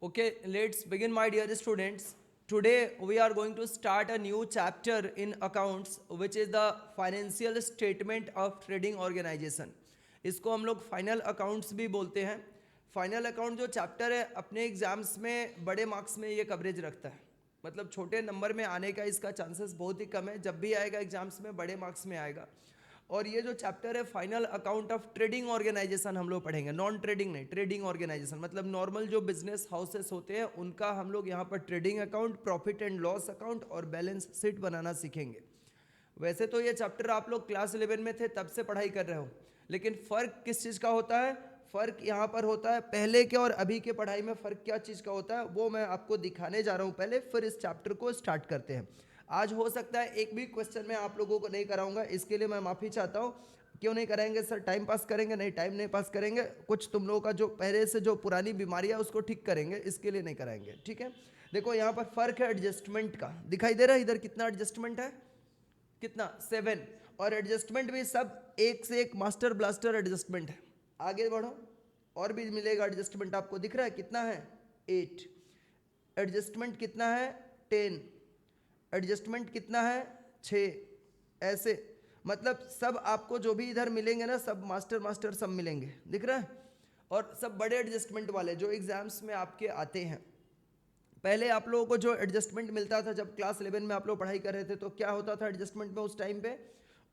Okay, let's begin, my dear students. Today we are going to start a new chapter in accounts, which is the financial statement of trading organization. इसको हम लोग final accounts भी बोलते हैं. Final account जो chapter है अपने exams में बड़े मार्क्स में ये कवरेज रखता है. मतलब छोटे नंबर में आने का इसका चांसेस बहुत ही कम है. जब भी आएगा एग्जाम्स में बड़े मार्क्स में आएगा. और ये जो चैप्टर है final account of trading organisation हम लोग पढ़ेंगे. नॉन ट्रेडिंग नहीं, ट्रेडिंग ऑर्गेनाइजेशन मतलब नॉर्मल जो बिजनेस हाउसेस होते हैं उनका हम लोग यहाँ पर trading account, profit and loss account और बैलेंस शीट बनाना सीखेंगे. वैसे तो ये चैप्टर आप लोग क्लास 11 में थे तब से पढ़ाई कर रहे हो, लेकिन फ़र्क किस चीज़ का होता है? फ़र्क यहाँ पर होता है पहले के और अभी के पढ़ाई में फ़र्क क्या चीज़ का होता है वो मैं आपको दिखाने जा रहा हूँ पहले, फिर इस चैप्टर को स्टार्ट करते हैं. आज हो सकता है एक भी क्वेश्चन मैं आप लोगों को नहीं कराऊंगा, इसके लिए मैं माफ़ी चाहता हूँ. क्यों नहीं कराएंगे सर? टाइम पास करेंगे? नहीं, टाइम नहीं पास करेंगे. कुछ तुम लोगों का जो पहले से जो पुरानी बीमारियाँ उसको ठीक करेंगे, इसके लिए नहीं कराएंगे. ठीक है, देखो यहाँ पर फ़र्क है एडजस्टमेंट का. दिखाई दे रहा है इधर कितना एडजस्टमेंट है? कितना? 7. और एडजस्टमेंट भी सब एक से एक मास्टर ब्लास्टर एडजस्टमेंट है. आगे बढ़ो और भी मिलेगा एडजस्टमेंट. आपको दिख रहा है कितना है? 8. एडजस्टमेंट कितना है? 10. एडजस्टमेंट कितना है? 6. ऐसे मतलब सब आपको जो भी इधर मिलेंगे ना सब मास्टर सब मिलेंगे. दिख रहा है? और सब बड़े एडजस्टमेंट वाले जो एग्जाम्स में आपके आते हैं. पहले आप लोगों को जो एडजस्टमेंट मिलता था जब क्लास 11 में आप लोग पढ़ाई कर रहे थे तो क्या होता था एडजस्टमेंट में?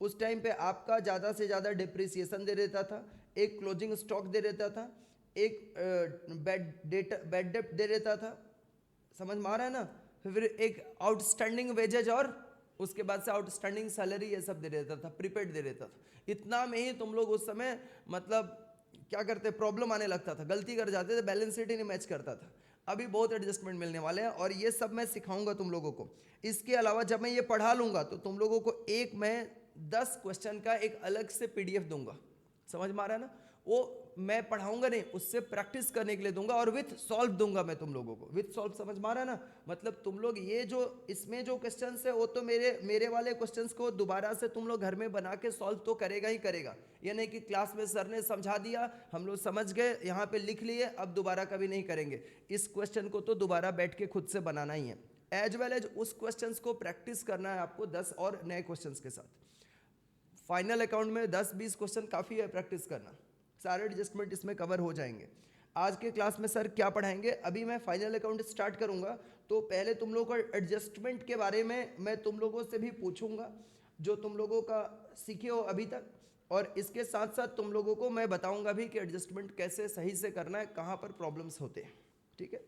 उस टाइम पे आपका ज़्यादा से ज़्यादा डिप्रिसिएशन दे देता था, एक क्लोजिंग स्टॉक दे देता था, एक बैड डेप्ट दे देता था. समझ में आ रहा है ना? फिर एक आउटस्टैंडिंग वेजेज और उसके बाद से आउटस्टैंडिंग सैलरी ये सब दे देता था, प्रीपेड दे देता था. इतना में ही तुम लोग उस समय मतलब क्या करते, प्रॉब्लम आने लगता था, गलती कर जाते थे, बैलेंस शीट ही नहीं मैच करता था. अभी बहुत एडजस्टमेंट मिलने वाले हैं और ये सब मैं सिखाऊंगा तुम लोगों को. इसके अलावा जब मैं ये पढ़ा लूंगा तो तुम लोगों को एक मैं 10 क्वेश्चन का एक अलग से पीडीएफ दूंगा. समझ में आ रहा है ना? वो मैं पढ़ाऊंगा नहीं, उससे प्रैक्टिस करने के लिए दूंगा और विथ सॉल्व दूंगा मैं तुम लोगों को. विथ सॉल्व समझ में आ रहा है ना? मतलब तुम लोग ये जो इसमें जो क्वेश्चंस है वो तो मेरे वाले क्वेश्चंस को दोबारा से तुम लोग घर में बना के सॉल्व तो करेगा ही करेगा. ये नहीं कि क्लास में सर ने समझा दिया, हम लोग समझ गए, यहाँ पे लिख लिए, अब दोबारा कभी नहीं करेंगे. इस क्वेश्चन को तो दोबारा बैठ के खुद से बनाना ही है. एज वेल एज उस क्वेश्चन को प्रैक्टिस करना है आपको 10 और नए क्वेश्चन के साथ. फाइनल अकाउंट में 10-20 क्वेश्चन काफ़ी है प्रैक्टिस करना. सारे एडजस्टमेंट इसमें कवर हो जाएंगे. आज के क्लास में सर क्या पढ़ाएंगे? अभी मैं फाइनल अकाउंट स्टार्ट करूंगा तो पहले तुम लोगों को एडजस्टमेंट के बारे में मैं तुम लोगों से भी पूछूंगा जो तुम लोगों का सीखे हो अभी तक, और इसके साथ साथ तुम लोगों को मैं बताऊंगा भी कि एडजस्टमेंट कैसे सही से करना है, कहाँ पर प्रॉब्लम्स होते हैं. ठीक है,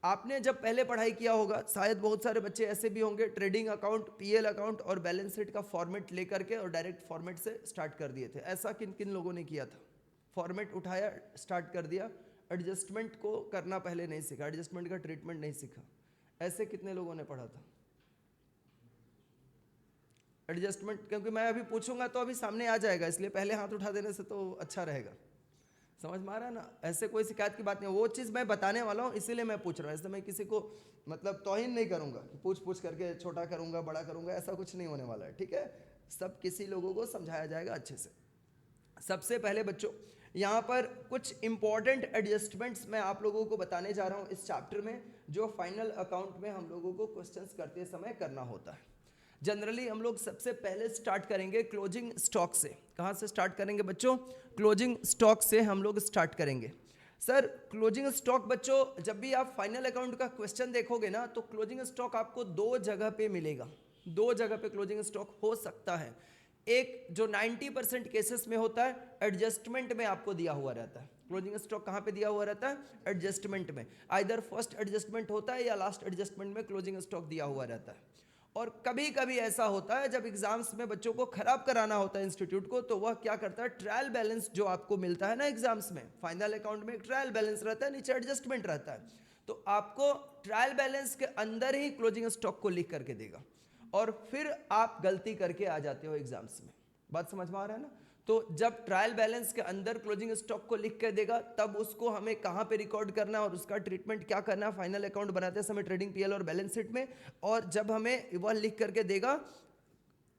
आपने जब पहले पढ़ाई किया होगा शायद बहुत सारे बच्चे ऐसे भी होंगे ट्रेडिंग अकाउंट, पीएल अकाउंट और बैलेंस शीट का फॉर्मेट लेकर के और डायरेक्ट फॉर्मेट से स्टार्ट कर दिए थे. ऐसा किन किन लोगों ने किया था? फॉर्मेट उठाया, स्टार्ट कर दिया, एडजस्टमेंट को करना पहले नहीं सीखा, एडजस्टमेंट का ट्रीटमेंट नहीं सीखा. ऐसे कितने लोगों ने पढ़ा था एडजस्टमेंट? क्योंकि मैं अभी पूछूंगा तो अभी सामने आ जाएगा, इसलिए पहले हाथ उठा देने से तो अच्छा रहेगा. समझ में आ रहा है ना? ऐसे कोई शिकायत की बात नहीं, वो चीज़ मैं बताने वाला हूँ इसीलिए मैं पूछ रहा हूँ. ऐसे मैं किसी को मतलब तौहीन नहीं करूँगा कि पूछ करके छोटा करूँगा बड़ा करूँगा, ऐसा कुछ नहीं होने वाला है. ठीक है, सब किसी लोगों को समझाया जाएगा अच्छे से. सबसे पहले बच्चों यहाँ पर कुछ इंपॉर्टेंट एडजस्टमेंट्स मैं आप लोगों को बताने जा रहा हूँ इस चैप्टर में, जो फाइनल अकाउंट में हम लोगों को क्वेश्चंस करते समय करना होता है. जनरली हम लोग सबसे पहले स्टार्ट करेंगे क्लोजिंग स्टॉक से. कहाँ से स्टार्ट करेंगे बच्चों? क्लोजिंग स्टॉक से हम लोग स्टार्ट करेंगे. सर क्लोजिंग स्टॉक बच्चों जब भी आप फाइनल अकाउंट का क्वेश्चन देखोगे ना तो क्लोजिंग स्टॉक आपको 2 जगह पे मिलेगा. 2 जगह पे क्लोजिंग स्टॉक हो सकता है. एक जो 90% केसेस में होता है एडजस्टमेंट में आपको दिया हुआ रहता है. क्लोजिंग स्टॉक कहाँ पे दिया हुआ रहता है? एडजस्टमेंट में. आइदर फर्स्ट एडजस्टमेंट होता है या लास्ट एडजस्टमेंट में क्लोजिंग स्टॉक दिया हुआ रहता है. और कभी कभी ऐसा होता है जब एग्जाम्स में बच्चों को खराब कराना होता है इंस्टीट्यूट को, तो वह क्या करता है, ट्रायल बैलेंस जो आपको मिलता है ना एग्जाम्स में, फाइनल अकाउंट में एक ट्रायल बैलेंस रहता है, नीचे एडजस्टमेंट रहता है, तो आपको ट्रायल बैलेंस के अंदर ही क्लोजिंग स्टॉक को लिख करके देगा और फिर आप गलती करके आ जाते हो एग्जाम्स में. बात समझ में आ रहा है ना? तो जब ट्रायल बैलेंस के अंदर क्लोजिंग स्टॉक को लिख कर देगा तब उसको हमें कहाँ पे रिकॉर्ड करना है और उसका ट्रीटमेंट क्या करना है फाइनल अकाउंट बनाते समय ट्रेडिंग पीएल और बैलेंस शीट में. और जब हमें वह लिख करके देगा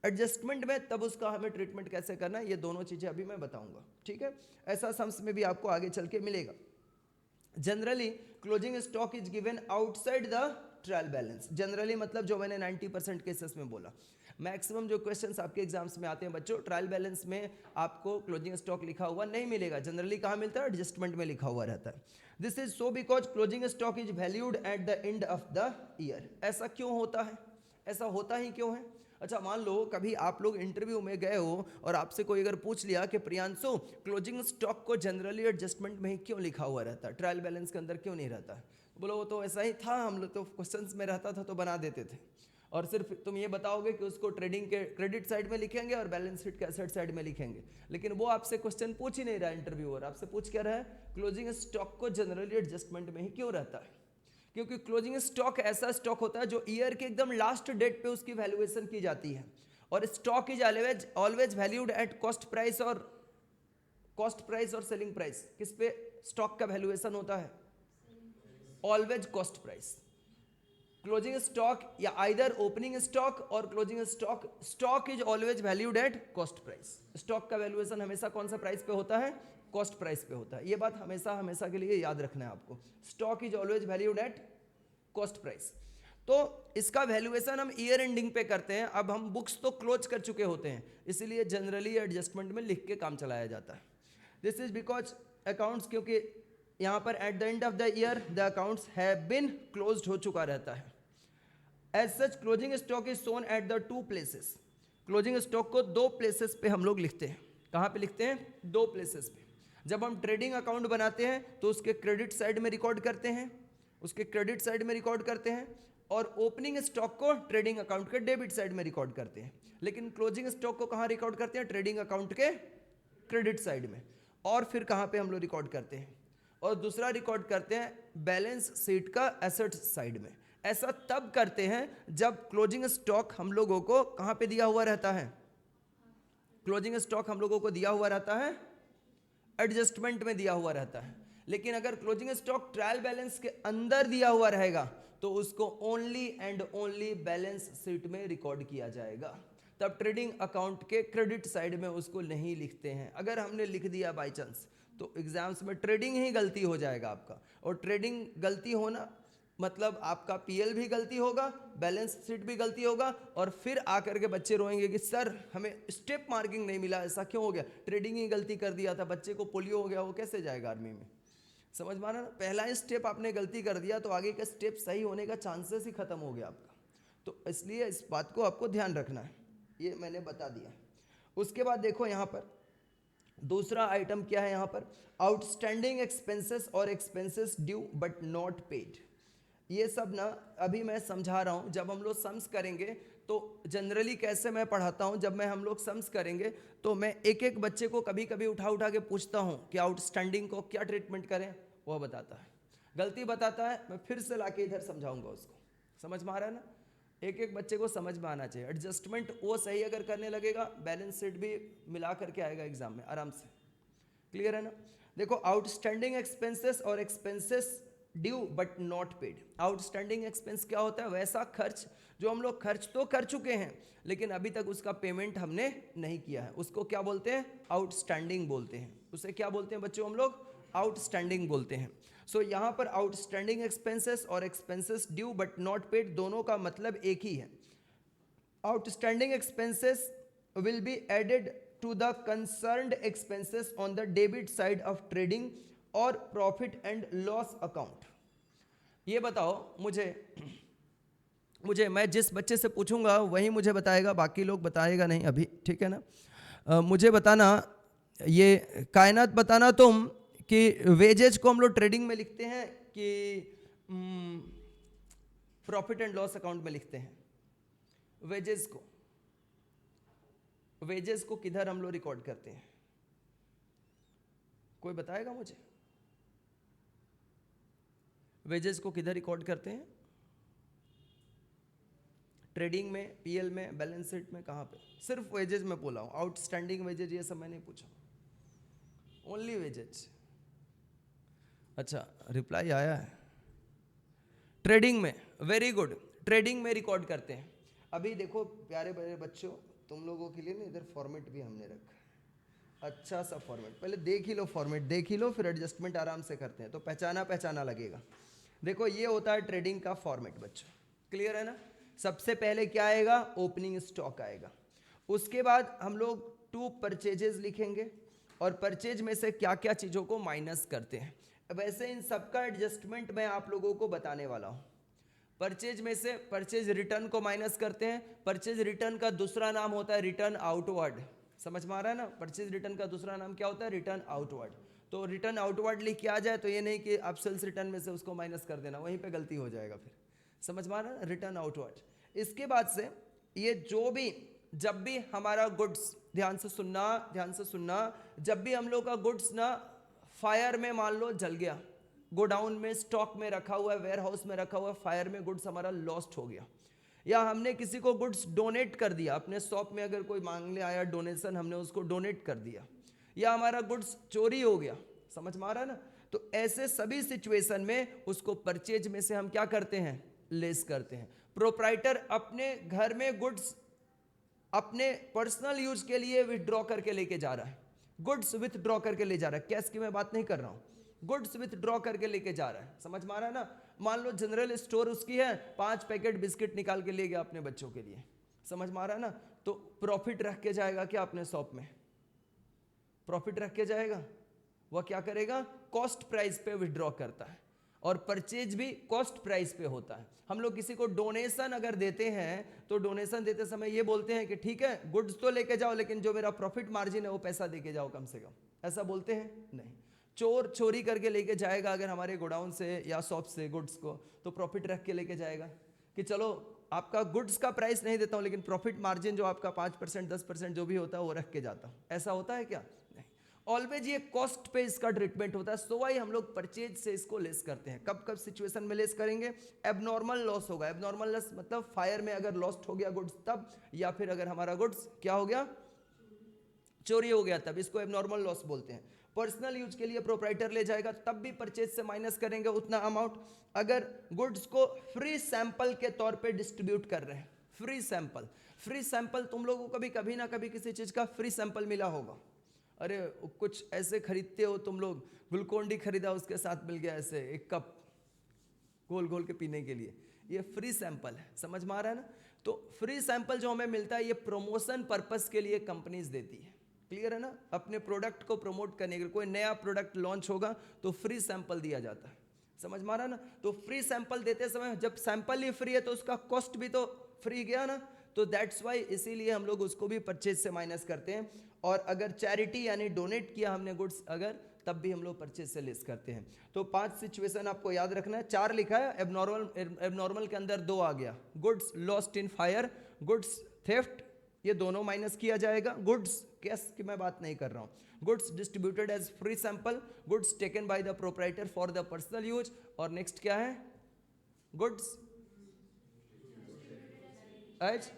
एडजस्टमेंट में तब उसका हमें ट्रीटमेंट कैसे करना है, ये दोनों चीज़ें अभी मैं बताऊंगा. ठीक है, ऐसा सम्स में भी आपको आगे चल के मिलेगा. Generally closing stock is given outside the trial balance. Generally मतलब जो मैंने 90% केसेस में बोला, मैक्सिमम जो क्वेश्चंस आपके एग्जाम्स में आते हैं बच्चों, ट्रायल बैलेंस में आपको क्लोजिंग स्टॉक लिखा हुआ नहीं मिलेगा। जनरली कहाँ मिलता है? एडजस्टमेंट में लिखा हुआ रहता है। This is so because closing stock is valued at the end of the year. ऐसा क्यों होता है? ऐसा होता ही क्यों है? अच्छा, मान लो कभी आप लोग इंटरव्यू में गए हो और आपसे कोई अगर पूछ लिया कि प्रियांशु क्लोजिंग स्टॉक को जनरली एडजस्टमेंट में ही क्यों लिखा हुआ रहता है, ट्रायल बैलेंस के अंदर क्यों नहीं रहता है? बोलो वो तो ऐसा ही था, हम लोग तो क्वेश्चंस में रहता था तो बना देते थे। और सिर्फ तुम ये बताओगे कि उसको ट्रेडिंग के क्रेडिट साइड में लिखेंगे और बैलेंस शीट के एसेट साइड में लिखेंगे, लेकिन वो आपसे क्वेश्चन पूछ ही नहीं रहा इंटरव्यूअर। आपसे पूछ क्या रहा है? क्लोजिंग स्टॉक को जनरली एडजस्टमेंट में ही क्यों रहता है? क्योंकि क्लोजिंग स्टॉक ऐसा स्टॉक होता है जो ईयर के एकदम लास्ट डेट पे उसकी वैल्यूएशन की जाती है, और stock is always valued at cost price और सेलिंग प्राइस। किस पे स्टॉक का वैल्यूएशन होता है? Always cost price. Closing stock या आइदर ओपनिंग स्टॉक और closing stock is always valued at cost price. Stock का वैल्यूएशन हमेशा कौन सा प्राइस पे होता है? कॉस्ट प्राइस पे होता है। ये बात हमेशा के लिए याद रखना है आपको। Stock is always valued at cost price. तो इसका वैल्यूएशन हम ईयर एंडिंग पे करते हैं। अब हम बुक्स तो क्लोज कर चुके होते हैं, इसीलिए जनरली एडजस्टमेंट में लिख के काम चलाया जाता है। दिस इज बिकॉज अकाउंट्स, क्योंकि यहाँ पर at the end of the year the accounts have been closed हो चुका रहता है। As such closing stock is shown at the 2 places. Closing stock को 2 प्लेसेस पे हम लोग लिखते हैं। कहाँ पे लिखते हैं? 2 प्लेसेस पे। जब हम ट्रेडिंग अकाउंट बनाते हैं तो उसके क्रेडिट साइड में रिकॉर्ड करते हैं, और ओपनिंग स्टॉक को ट्रेडिंग अकाउंट के डेबिट साइड में रिकॉर्ड करते हैं। लेकिन क्लोजिंग स्टॉक को कहाँ रिकॉर्ड करते हैं? ट्रेडिंग अकाउंट के क्रेडिट साइड में। और फिर कहाँ पे हम लोग रिकॉर्ड करते हैं? और दूसरा रिकॉर्ड करते हैं बैलेंस शीट का एसेट साइड में। ऐसा तब करते हैं जब क्लोजिंग स्टॉक हम लोगों को कहाँ पे दिया हुआ रहता है? क्लोजिंग स्टॉक हम लोगों को दिया हुआ रहता है एडजस्टमेंट में दिया हुआ रहता है। लेकिन अगर क्लोजिंग स्टॉक ट्रायल बैलेंस के अंदर दिया हुआ रहेगा तो उसको only and only balance sheet में रिकॉर्ड किया जाएगा। तब ट्रेडिंग अकाउंट के क्रेडिट साइड में उसको नहीं लिखते हैं। अगर हमने लिख दिया बाय चांस तो एग्जाम्स में ट्रेडिंग ही गलती हो जाएगा आपका। और ट्रेडिंग गलती होना मतलब आपका पीएल भी गलती होगा, बैलेंस शीट भी गलती होगा, और फिर आकर के बच्चे रोएंगे कि सर हमें स्टेप मार्किंग नहीं मिला, ऐसा क्यों हो गया? ट्रेडिंग ही गलती कर दिया था, बच्चे को पोलियो हो गया, वो कैसे जाएगा आर्मी में? समझ में आ रहा ना? पहला स्टेप आपने गलती कर दिया तो आगे का स्टेप सही होने का चांसेस ही खत्म हो गया आपका। तो इसलिए इस बात को आपको ध्यान रखना है, ये मैंने बता दिया। उसके बाद देखो यहाँ पर दूसरा आइटम क्या है? यहाँ पर आउटस्टैंडिंग एक्सपेंसेस और expenses due but not paid. ये सब ना अभी मैं समझा रहा हूँ। जब हम लोग सम्स करेंगे तो जनरली कैसे मैं पढ़ाता हूँ, जब हम लोग सम्स करेंगे तो मैं एक एक बच्चे को कभी कभी उठा के पूछता हूँ कि आउटस्टैंडिंग को क्या ट्रीटमेंट करें, वो बताता है, गलती बताता है, मैं फिर से लाके इधर समझाऊंगा उसको। समझ में आ रहा है ना? एक एक बच्चे को समझ में आना चाहिए। एडजस्टमेंट वो सही अगर करने लगेगा, बैलेंस शीट भी मिला करके आएगा एग्जाम में आराम से। क्लियर है ना? देखो आउटस्टैंडिंग एक्सपेंसेस और expenses due but not paid. Outstanding expense क्या होता है? वैसा खर्च जो हम लोग खर्च तो कर चुके हैं लेकिन अभी तक उसका पेमेंट हमने नहीं किया है, उसको क्या बोलते हैं? आउटस्टैंडिंग बोलते हैं। उसे क्या बोलते हैं बच्चों? हम लोग आउटस्टैंडिंग बोलते हैं। सो यहाँ पर आउटस्टैंडिंग एक्सपेंसेस और expenses due but not paid दोनों का मतलब एक ही है। Outstanding expenses will be added to the concerned expenses on the debit side of trading और प्रॉफिट एंड लॉस अकाउंट। ये बताओ मुझे मैं जिस बच्चे से पूछूंगा वही मुझे बताएगा, बाकी लोग बताएगा नहीं अभी, ठीक है ना? मुझे बताना, ये कायनात बताना तुम कि वेजेज को हम लोग ट्रेडिंग में लिखते हैं कि प्रॉफिट एंड लॉस अकाउंट में लिखते हैं? वेजेस को किधर हम लोग रिकॉर्ड करते हैं? कोई बताएगा मुझे? वेजेस को किधर रिकॉर्ड करते हैं? ट्रेडिंग में, पीएल में, बैलेंस शीट में, कहाँ पे? सिर्फ वेजेस में बोला हूँ, आउटस्टैंडिंग वेजेज ये सब मैं नहीं पूछा, ओनली वेजेज। अच्छा, रिप्लाई आया है। ट्रेडिंग में, वेरी गुड, ट्रेडिंग में रिकॉर्ड करते हैं। अभी देखो प्यारे बड़े बच्चों, तुम लोगों के लिए ना इधर फॉर्मेट भी हमने रखा है। अच्छा सा फॉर्मेट, पहले देख ही लो फॉर्मेट, देख ही लो, फिर एडजस्टमेंट आराम से करते हैं तो पहचाना लगेगा। देखो ये होता है ट्रेडिंग का फॉर्मेट बच्चों, क्लियर है ना। सबसे पहले क्या आएगा, ओपनिंग स्टॉक आएगा। उसके बाद हम लोग टू परचेजेस लिखेंगे और परचेज में से क्या क्या चीज़ों को माइनस करते हैं। वैसे इन सबका एडजस्टमेंट मैं आप लोगों को बताने वाला हूँ। परचेज में से परचेज रिटर्न को माइनस करते हैं। परचेज रिटर्न का दूसरा नाम होता है रिटर्न आउटवर्ड, समझ में आ रहा है ना। परचेज रिटर्न का दूसरा नाम क्या होता है, रिटर्न आउटवर्ड। तो रिटर्न आउटवर्ड लिख के आ जाए तो ये नहीं कि आप सेल्स रिटर्न में से उसको माइनस कर देना, वहीं पे गलती हो जाएगा फिर, समझ में आ रहा है ना, रिटर्न आउटवर्ड। इसके बाद से ये जो भी, जब भी हमारा गुड्स, ध्यान से सुनना, जब भी हम लोग का गुड्स ना फायर में मान लो जल गया, गोडाउन में स्टॉक में रखा हुआ है, वेयर हाउस में रखा हुआ है, फायर में गुड्स हमारा लॉस्ट हो गया, या हमने किसी को गुड्स डोनेट कर दिया, अपने शॉप में अगर कोई मांगने आया डोनेशन, हमने उसको डोनेट कर दिया, या हमारा गुड्स चोरी हो गया, समझ में आ रहा है ना। तो ऐसे सभी सिचुएशन में उसको परचेज में से हम क्या करते हैं, लेस करते हैं। प्रोप्राइटर अपने घर में गुड्स अपने पर्सनल यूज के लिए विथड्रॉ करके लेके जा रहा है, गुड्स विथड्रॉ करके ले जा रहा है, कैश की मैं बात नहीं कर रहा हूं, गुड्स विथड्रॉ करके लेके जा रहा है, समझ में आ रहा है ना। मान लो जनरल स्टोर उसकी है, 5 पैकेट बिस्किट निकाल के ले गया अपने बच्चों के लिए, समझ में आ रहा है ना। तो प्रॉफिट रख के जाएगा क्या, अपने शॉप में प्रॉफिट रख के जाएगा, वह क्या करेगा, कॉस्ट प्राइस पे विथड्रॉ करता है। और परचेज भी कॉस्ट प्राइस पे होता है। हम लोग किसी को डोनेशन अगर देते हैं तो डोनेशन देते समय ये बोलते हैं कि ठीक है गुड्स तो लेके जाओ, लेकिन जो मेरा प्रॉफिट मार्जिन है वो पैसा देके जाओ कम से कम, ऐसा बोलते हैं नहीं। चोर चोरी करके लेके जाएगा अगर हमारे गोडाउन से या शॉप से गुड्स को, तो प्रॉफिट रख के लेके जाएगा कि चलो आपका गुड्स का प्राइस नहीं देता हूँ, लेकिन प्रॉफिट मार्जिन जो आपका 5% 10% जो भी होता है वो रख के जाता हूँ, ऐसा होता है क्या, नहीं। ऑलवेज ये कॉस्ट पे इसका ट्रीटमेंट होता है, सो वाई हम लोग परचेज से इसको लेस करते हैं। कब कब सिचुएशन में लेस करेंगे, एबनॉर्मल लॉस होगा, एबनॉर्मल लॉस मतलब फायर में अगर लॉस्ट हो गया गुड्स तब, या फिर अगर हमारा गुड्स क्या हो गया, चोरी हो गया तब, इसको एबनॉर्मल लॉस बोलते हैं। पर्सनल यूज के लिए प्रोप्राइटर ले जाएगा तब भी परचेज से माइनस करेंगे उतना अमाउंट। अगर गुड्स को फ्री सैंपल के तौर पे डिस्ट्रीब्यूट कर रहे हैं, फ्री सैंपल तुम लोगों को भी कभी ना कभी किसी चीज का फ्री सैंपल मिला होगा। अरे कुछ ऐसे खरीदते हो तुम लोग, ग्लूकोन-डी खरीदा उसके साथ मिल गया ऐसे एक कप घोल घोल के पीने के लिए, ये फ्री सैंपल है, समझ में आ रहा है ना। तो फ्री सैंपल जो हमें मिलता है ये प्रमोशन पर्पस के लिए कंपनीज देती है, क्लियर है ना। अपने प्रोडक्ट को प्रमोट करने के लिए, कोई नया प्रोडक्ट लॉन्च होगा तो फ्री सैंपल दिया जाता है, समझ में आ रहा है ना। तो फ्री सैंपल देते समय जब सैंपल ही फ्री है तो उसका कॉस्ट भी तो फ्री गया ना, तो दैट्स वाई इसीलिए हम लोग उसको भी परचेज से माइनस करते हैं। और अगर चैरिटी यानी डोनेट किया हमने गुड्स अगर, तब भी हम लोग परचेज से लेस करते हैं। तो 5 सिचुएशन आपको याद रखना है, 4 लिखा है, एबनॉर्मल के अंदर 2 आ गया, goods lost in fire, goods theft, ये दोनों माइनस किया जाएगा। गुड्स कैश की मैं बात नहीं कर रहा हूँ, goods distributed as free sample, goods taken by the proprietor for the personal use, और नेक्स्ट क्या है, गुड्स एज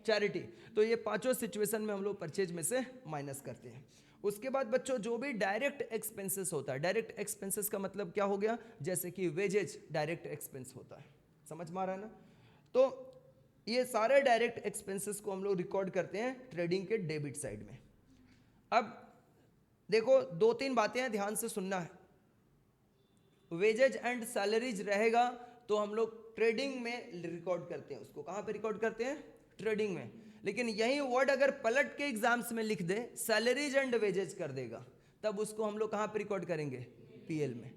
चैरिटी। तो ये 5 सिचुएशन में हम लोग परचेज में से माइनस करते हैं। उसके बाद बच्चों जो भी डायरेक्ट एक्सपेंसेस होता है, डायरेक्ट एक्सपेंसेस का मतलब क्या हो गया, जैसे कि वेजेज डायरेक्ट एक्सपेंस होता है, समझ में आ रहा है ना। तो ये सारे डायरेक्ट एक्सपेंसेस को हम लोग रिकॉर्ड करते हैं ट्रेडिंग के डेबिट साइड में। अब देखो 2-3 बातें हैं, ध्यान से सुनना है। वेजेज एंड सैलरीज रहेगा तो हम लोग ट्रेडिंग में रिकॉर्ड करते हैं, उसको कहाँ पे रिकॉर्ड करते हैं, ट्रेडिंग में। लेकिन यही वर्ड अगर पलट के एग्जाम्स में लिख दे, सैलरीज एंड वेजेज कर देगा, तब उसको हम लोग कहाँ पे रिकॉर्ड करेंगे, पीएल में।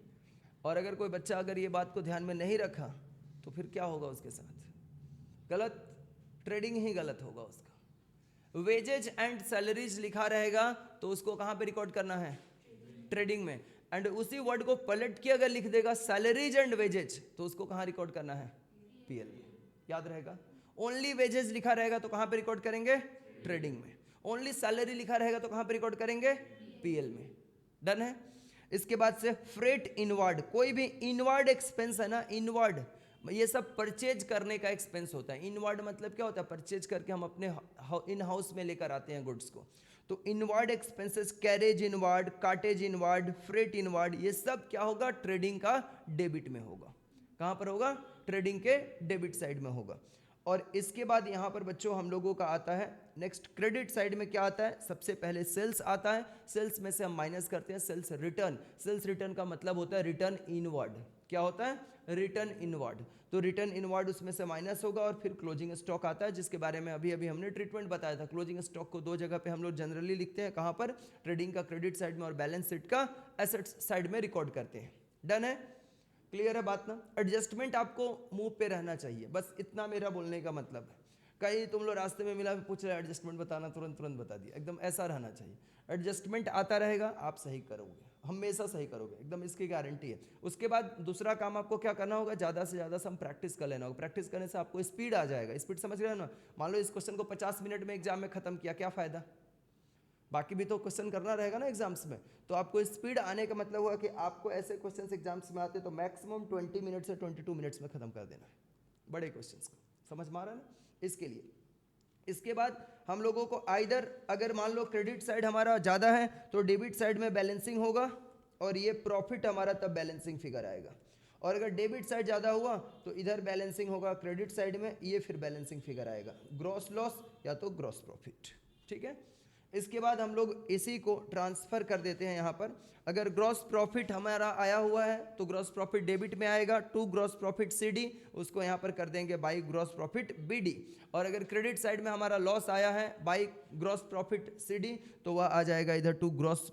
और अगर कोई बच्चा अगर ये बात को ध्यान में नहीं रखा तो फिर क्या होगा उसके साथ, गलत, ट्रेडिंग ही गलत होगा उसका। वेजेज एंड सैलरीज लिखा रहेगा तो उसको कहाँ पे रिकॉर्ड करना है, ट्रेडिंग में। एंड उसी वर्ड को पलट के अगर लिख देगा सैलरीज एंड वेजेज, तो उसको कहाँ रिकॉर्ड करना है, पीएल में, याद रहेगा। ओनली वेजेस लिखा रहेगा तो कहां पे रिकॉर्ड करेंगे, ट्रेडिंग में। ओनली सैलरी लिखा रहेगा तो कहां पे रिकॉर्ड करेंगे, पीएल में। डन है। इसके बाद से फ्रेट इनवर्ड, कोई भी इनवर्ड एक्सपेंस है ना, इनवर्ड ये सब परचेज करने का एक्सपेंस होता है। इनवर्ड मतलब क्या होता है, परचेज करके हम अपने इन हाउस में लेकर आते हैं गुड्स को। तो inward expenses, carriage inward, cartage inward, freight inward, ये सब क्या होगा, ट्रेडिंग का डेबिट में होगा। कहां पर होगा, ट्रेडिंग के डेबिट साइड में होगा। और इसके बाद यहाँ पर बच्चों हम लोगों का आता है नेक्स्ट क्रेडिट साइड में क्या आता है, सबसे पहले सेल्स आता है, सेल्स में से हम माइनस करते हैं सेल्स रिटर्न। सेल्स रिटर्न का मतलब होता है रिटर्न इनवर्ड। क्या होता है? Return inward. तो रिटर्न इनवर्ड उसमें से माइनस होगा और फिर क्लोजिंग स्टॉक आता है, जिसके बारे में अभी अभी हमने ट्रीटमेंट बताया था। क्लोजिंग स्टॉक को दो जगह पे हम लोग जनरली लिखते हैं, कहाँ पर? ट्रेडिंग का क्रेडिट साइड में और बैलेंस शीट का एसेट्स साइड में रिकॉर्ड करते हैं। डन है? क्लियर है बात ना? एडजस्टमेंट आपको मुंह पे रहना चाहिए, बस इतना मेरा बोलने का मतलब है। कहीं तुम लोग रास्ते में मिला पूछ रहे एडजस्टमेंट बताना, तुरंत तुरंत बता दिया, एकदम ऐसा रहना चाहिए। एडजस्टमेंट आता रहेगा, आप सही करोगे, हमेशा सही करोगे, एकदम इसकी गारंटी है। उसके बाद दूसरा काम आपको क्या करना होगा, ज़्यादा से ज़्यादा सम प्रैक्टिस कर लेना होगा। प्रैक्टिस करने से आपको स्पीड आ जाएगा। स्पीड समझ रहे हो ना? मान लो इस क्वेश्चन को 50 मिनट में एग्जाम में खत्म किया, क्या फ़ायदा? बाकी भी तो क्वेश्चन करना रहेगा ना एग्जाम्स में। तो आपको स्पीड आने का मतलब हुआ कि आपको ऐसे क्वेश्चन एग्जाम्स में आते तो मैक्सिमम 20 मिनट से 22 मिनट्स में खत्म कर देना है बड़े क्वेश्चंस को। समझ में आ रहा है ना? इसके लिए इसके बाद हम लोगों को आइदर, अगर मान लो क्रेडिट साइड हमारा ज़्यादा है तो डेबिट साइड में बैलेंसिंग होगा और ये प्रॉफिट हमारा तब बैलेंसिंग फिगर आएगा। और अगर डेबिट साइड ज़्यादा हुआ तो इधर बैलेंसिंग होगा क्रेडिट साइड में, ये फिर बैलेंसिंग फिगर आएगा, ग्रॉस लॉस या तो ग्रॉस प्रॉफिट। ठीक है? इसके बाद हम लोग इसी को ट्रांसफ़र कर देते हैं यहाँ पर। अगर ग्रॉस प्रॉफिट हमारा आया हुआ है तो ग्रॉस प्रॉफिट डेबिट में आएगा, टू ग्रॉस प्रॉफिट सीडी, उसको यहाँ पर कर देंगे बाई ग्रॉस प्रॉफिट बीडी। और अगर क्रेडिट साइड में हमारा लॉस आया है बाई ग्रॉस प्रॉफिट सीडी, तो वह आ जाएगा इधर टू ग्रॉस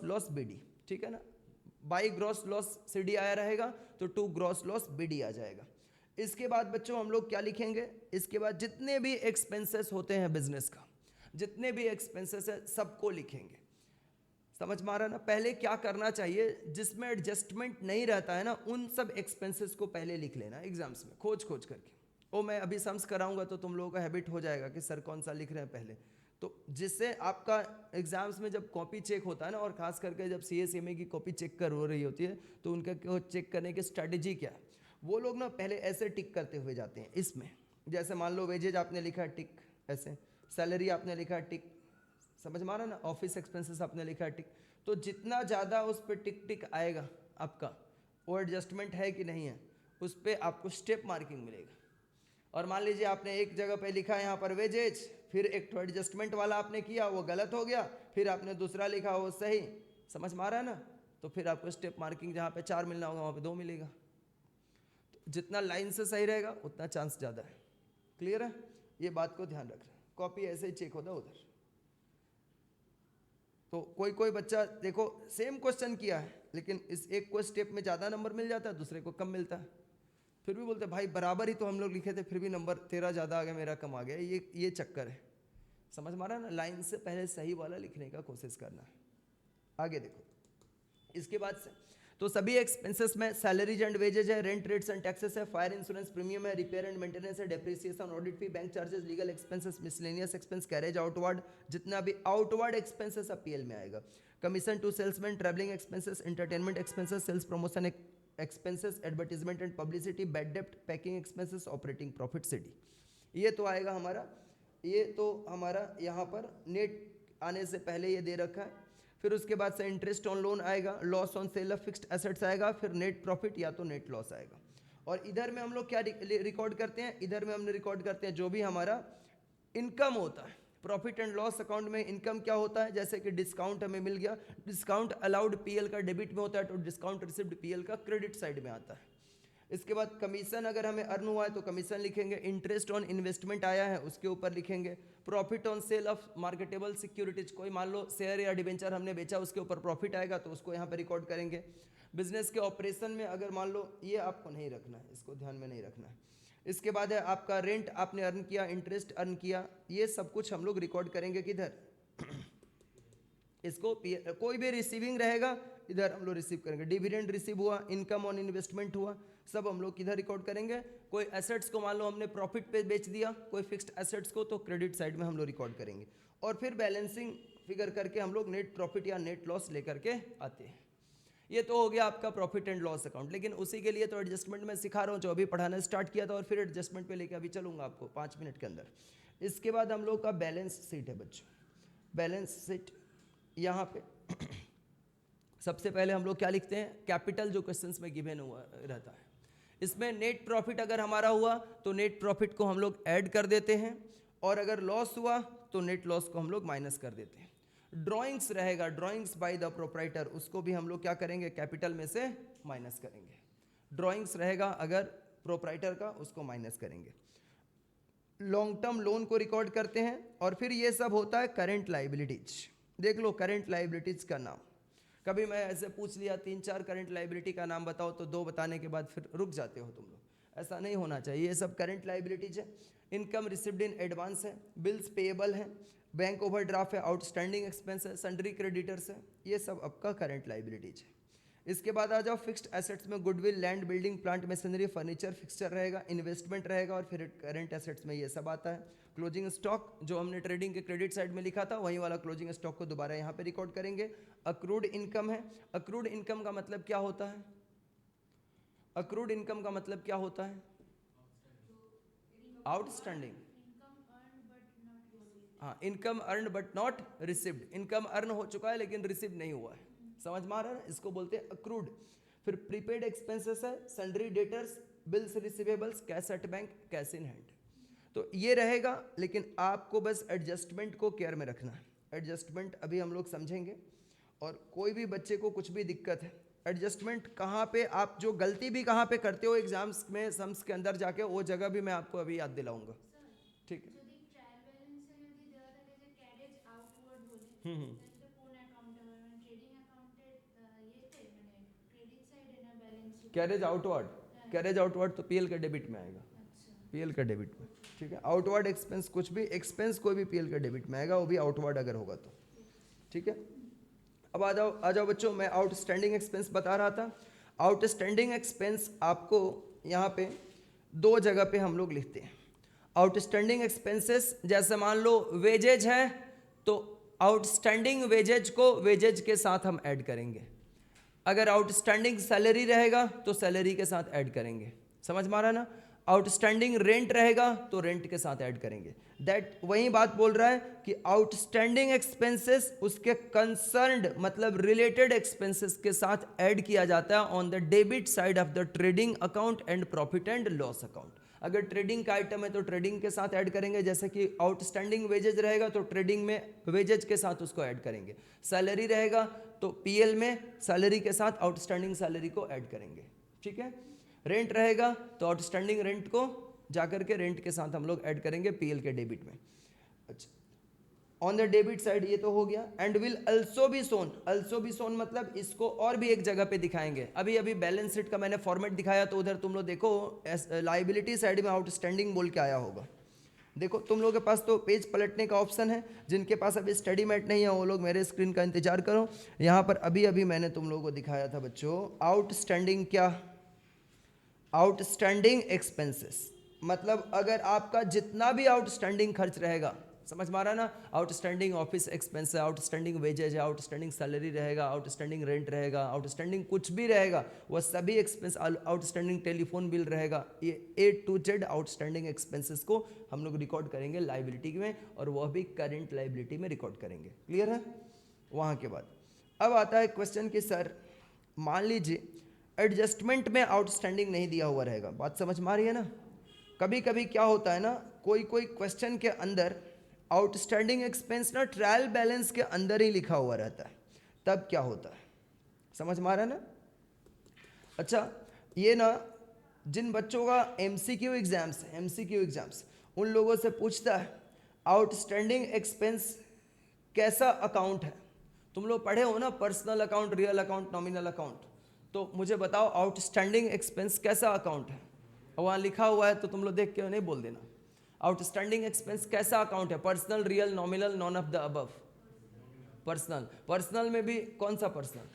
लॉस बीडी। ठीक है ना? बाई ग्रॉस लॉस सीडी आया रहेगा तो टू ग्रॉस लॉस बीडी आ जाएगा। इसके बाद बच्चों हम लोग क्या लिखेंगे, इसके बाद जितने भी एक्सपेंसेस होते हैं बिजनेस का, जितने भी एक्सपेंसेस है सबको लिखेंगे। समझ में आ रहा है ना? पहले क्या करना चाहिए, जिसमें एडजस्टमेंट नहीं रहता है ना, उन सब एक्सपेंसेस को पहले लिख लेना एग्जाम्स में खोज खोज करके। ओ मैं अभी सम्स कराऊंगा तो तुम लोगों का हैबिट हो जाएगा कि सर कौन सा लिख रहे हैं पहले, तो जिससे आपका एग्जाम्स में जब कॉपी चेक होता है ना, और खास करके जब CA CMA की कॉपी चेक कर हो रही होती है, तो उनका चेक करने की स्ट्रैटेजी क्या है, वो लोग ना पहले ऐसे टिक करते हुए जाते हैं इसमें। जैसे मान लो वेजेज आपने लिखा है टिक, ऐसे सैलरी आपने लिखा है टिक, समझ में आ रहा है ना? ऑफिस एक्सपेंसेस आपने लिखा है टिक। तो जितना ज़्यादा उस पर टिक टिक आएगा आपका, वो एडजस्टमेंट है कि नहीं है, उस पर आपको स्टेप मार्किंग मिलेगा। और मान लीजिए आपने एक जगह पे लिखा है यहाँ पर वेजेज, फिर एक तो एडजस्टमेंट वाला आपने किया वो गलत हो गया, फिर आपने दूसरा लिखा वो सही, समझ में आ रहा है ना? तो फिर आपको स्टेप मार्किंग जहाँ पे 4 मिलना होगा वहाँ पे 2 मिलेगा। तो जितना लाइन से सही रहेगा उतना चांस ज़्यादा है। क्लियर है? ये बात को ध्यान रखना। कॉपी ऐसे ही चेक होता उधर। तो कोई कोई बच्चा देखो सेम क्वेश्चन किया है लेकिन इस एक को स्टेप में ज़्यादा नंबर मिल जाता है, दूसरे को कम मिलता है, फिर भी बोलते भाई बराबर ही तो हम लोग लिखे थे, फिर भी नंबर तेरा ज़्यादा आ गया मेरा कम आ गया। ये चक्कर है। समझ में आ रहा है ना? लाइन से पहले सही वाला लिखने का कोशिश करना है। आगे देखो, इसके बाद से तो सभी एक्सपेंसेस में सैलरीज एंड वेजेज है, रेंट रेट्स एंड टैक्सेस है, फायर इंश्योरेंस प्रीमियम है, रिपेयर एंड मेंटेनेंस है, depreciation, audit fee, bank charges, legal expenses, miscellaneous expense, carriage outward, जितना भी आउटवर्ड एक्सपेंसेस सब PL में आएगा। Commission to salesman, travelling expenses, entertainment expenses, sales promotion expenses, advertisement and publicity, bad डेप्ट, packing expenses, operating profit CD. ये तो आएगा हमारा, ये तो हमारा यहाँ पर नेट आने से पहले ये दे रखा है। फिर उसके बाद से इंटरेस्ट ऑन लोन आएगा, loss on sale of fixed assets आएगा, फिर नेट प्रॉफिट या तो नेट लॉस आएगा। और इधर में हम लोग क्या रिकॉर्ड करते हैं, इधर में हमने रिकॉर्ड करते हैं जो भी हमारा इनकम होता है। प्रॉफिट एंड लॉस अकाउंट में इनकम क्या होता है, जैसे कि डिस्काउंट हमें मिल गया, डिस्काउंट अलाउड PL का डेबिट में होता है, तो डिस्काउंट रिसिव्ड PL का क्रेडिट साइड में आता है। इसके बाद कमीशन अगर हमें अर्न हुआ है तो कमीशन लिखेंगे, इंटरेस्ट ऑन इन्वेस्टमेंट आया है उसके ऊपर लिखेंगे, profit on sale of marketable securities, कोई मान लो शेयर या डिबेंचर हमने बेचा उसके ऊपर प्रॉफिट आएगा तो उसको यहाँ पर रिकॉर्ड करेंगे। बिजनेस के ऑपरेशन में अगर मान लो, ये आपको नहीं रखना है, इसको ध्यान में नहीं रखना है। इसके बाद है आपका रेंट आपने अर्न किया, इंटरेस्ट अर्न किया, ये सब कुछ हम लोग रिकॉर्ड करेंगे किधर इसको कोई भी रिसीविंग रहेगा इधर हम लोग रिसीव करेंगे। डिविडेंड रिसीव हुआ, इनकम ऑन इन्वेस्टमेंट हुआ, सब हम लोग किधर रिकॉर्ड करेंगे। कोई एसेट्स को मान लो हमने प्रॉफिट पे बेच दिया, कोई फिक्स्ड एसेट्स को, तो क्रेडिट साइड में हम लोग रिकॉर्ड करेंगे। और फिर बैलेंसिंग फिगर करके हम लोग नेट प्रॉफिट या नेट लॉस लेकर के आते हैं। ये तो हो गया आपका प्रॉफिट एंड लॉस अकाउंट। लेकिन उसी के लिए तो एडजस्टमेंट में सिखा रहा हूँ, जो अभी पढ़ाना स्टार्ट किया था, और फिर एडजस्टमेंट पे लेके अभी चलूँगा आपको 5 मिनट के अंदर। इसके बाद हम लोग का बैलेंस शीट है बच्चों। बैलेंस शीट यहाँ पे सबसे पहले हम लोग क्या लिखते हैं, कैपिटल जो क्वेश्चंस में गिवन हुआ रहता है। इसमें नेट प्रॉफिट अगर हमारा हुआ तो नेट प्रॉफिट को हम लोग ऐड कर देते हैं, और अगर लॉस हुआ तो नेट लॉस को हम लोग माइनस कर देते हैं। ड्राइंग्स रहेगा, ड्राइंग्स बाय द प्रोप्राइटर, उसको भी हम लोग क्या करेंगे, कैपिटल में से माइनस करेंगे। ड्राइंग्स रहेगा अगर प्रोप्राइटर का, उसको माइनस करेंगे। लॉन्ग टर्म लोन को रिकॉर्ड करते हैं, और फिर ये सब होता है करेंट लाइबिलिटीज। देख लो करेंट लाइबिलिटीज का नाम, कभी मैं ऐसे पूछ लिया 3-4 करेंट लाइबिलिटी का नाम बताओ तो 2 बताने के बाद फिर रुक जाते हो तुम लोग, ऐसा नहीं होना चाहिए। ये सब करेंट लाइबिलिटीज है। इनकम रिसिव्ड इन एडवांस है, बिल्स पेएबल है, बैंक ओवरड्राफ्ट है, आउटस्टैंडिंग एक्सपेंस है, सन्ड्री क्रेडिटर्स है, ये सब आपका करेंट लाइबिलिटीज है। इसके बाद आ जाओ फिक्स्ड एसेट्स में goodwill, land, building, plant, machinery, furniture, fixture रहेगा, इन्वेस्टमेंट रहेगा, और फिर करेंट एसेट्स में ये सब आता है। क्लोजिंग स्टॉक जो हमने ट्रेडिंग के क्रेडिट साइड में लिखा था वही वाला क्लोजिंग स्टॉक को दोबारा यहाँ पे रिकॉर्ड करेंगे। अक्रूड इनकम है। अक्रूड इनकम का मतलब क्या होता है? अक्रूड इनकम का मतलब क्या होता है? आउटस्टैंडिंग। हाँ, income earn but not received. Income earn हो चुका है लेकिन रिसीव नहीं हुआ है, समझ में आ रहा है? इसको बोलते हैं अक्रूड। फिर प्रीपेड एक्सपेंसेस है, sundry debtors, bills receivables, cash at bank, cash in hand. तो ये रहेगा, लेकिन आपको बस एडजस्टमेंट को केयर में रखना है। एडजस्टमेंट अभी हम लोग समझेंगे, और कोई भी बच्चे को कुछ भी दिक्कत है, एडजस्टमेंट कहाँ पे, आप जो गलती भी कहाँ पे करते हो एग्जाम्स में, सम्स के अंदर जाके, वो जगह भी मैं आपको अभी याद दिलाऊंगा। ठीक है। कैरेज आउटवर्ड, कैरेज आउटवर्ड तो पीएल के डेबिट में आएगा, पीएल का डेबिट में। ठीक है। आउटवर्ड एक्सपेंस, कुछ भी एक्सपेंस कोई भी पीएल का डेबिट में आएगा, वो भी आउटवर्ड अगर होगा तो। ठीक है। अब आ जाओ बच्चों, मैं आउटस्टैंडिंग एक्सपेंस बता रहा था। आउटस्टैंडिंग एक्सपेंस आपको यहाँ पे 2 जगह पे हम लोग लिखते हैं। आउटस्टैंडिंग एक्सपेंसेस, जैसे मान लो वेजेज है तो आउटस्टैंडिंग वेजेज को वेजेज के साथ हम ऐड करेंगे। अगर आउटस्टैंडिंग सैलरी रहेगा तो सैलरी के साथ ऐड करेंगे, समझ में आ रहा है ना? आउटस्टैंडिंग रेंट रहेगा तो रेंट के साथ ऐड करेंगे। दैट वही बात बोल रहा है कि आउटस्टैंडिंग एक्सपेंसेस उसके कंसर्न्ड मतलब रिलेटेड एक्सपेंसेस के साथ ऐड किया जाता है on the debit side of the trading account and profit and loss account. अगर ट्रेडिंग का आइटम है तो ट्रेडिंग के साथ ऐड करेंगे, जैसे कि आउटस्टैंडिंग वेजेज रहेगा तो ट्रेडिंग में वेजेज के साथ उसको ऐड करेंगे। सैलरी रहेगा तो पीएल में सैलरी के साथ आउटस्टैंडिंग सैलरी को ऐड करेंगे। ठीक है। रेंट रहेगा तो आउटस्टैंडिंग रेंट को जाकर के रेंट के साथ हम लोग ऐड करेंगे पीएल के डेबिट में। अच्छा, ऑन द डेबिट साइड ये तो हो गया। And will also be shown, also be shown मतलब इसको और भी एक जगह पे दिखाएंगे। अभी बैलेंस शीट का मैंने फॉर्मेट दिखाया तो उधर तुम लोग देखो लाइबिलिटी साइड में आउटस्टैंडिंग बोल के आया होगा। देखो तुम लोगों के पास तो पेज पलटने का ऑप्शन है, जिनके पास अभी स्टडी मैट नहीं है वो लोग मेरे स्क्रीन का इंतजार करो। यहाँ पर अभी मैंने तुम लोगों को दिखाया था बच्चों, आउटस्टैंडिंग क्या, आउटस्टैंडिंग एक्सपेंसेस मतलब अगर आपका जितना भी आउटस्टैंडिंग खर्च रहेगा, समझ में आ रहा है ना? आउटस्टैंडिंग ऑफिस एक्सपेंस है, आउटस्टैंडिंग वेजेज है, आउटस्टैंडिंग सैलरी रहेगा, आउटस्टैंडिंग रेंट रहेगा, आउटस्टैंडिंग कुछ भी रहेगा, वह सभी एक्सपेंस, आउटस्टैंडिंग टेलीफोन बिल रहेगा, ये A to Z outstanding expenses को हम लोग रिकॉर्ड करेंगे लाइबिलिटी में, और वह भी करेंट लाइबिलिटी में रिकॉर्ड करेंगे। क्लियर है? वहाँ के बाद अब आता है क्वेश्चन कि सर मान लीजिए एडजस्टमेंट में आउटस्टैंडिंग नहीं दिया हुआ रहेगा। बात समझ में आ रही है ना? कभी कभी क्या होता है ना, कोई क्वेश्चन के अंदर आउटस्टैंडिंग एक्सपेंस ना ट्रायल बैलेंस के अंदर ही लिखा हुआ रहता है, तब क्या होता है? समझ में आ रहा है ना? अच्छा, ये ना जिन बच्चों का एमसीक्यू एग्जाम्स है, एमसीक्यू एग्जाम्स, उन लोगों से पूछता है आउटस्टैंडिंग एक्सपेंस कैसा अकाउंट है। तुम लोग पढ़े हो ना personal account, real account, nominal account, तो मुझे बताओ आउटस्टैंडिंग एक्सपेंस कैसा अकाउंट है? वहाँ लिखा हुआ है तो तुम लोग देख के नहीं बोल देना। आउटस्टैंडिंग एक्सपेंस कैसा अकाउंट है? Personal, real, nominal, none of the above? Personal. Personal में भी कौन सा पर्सनल?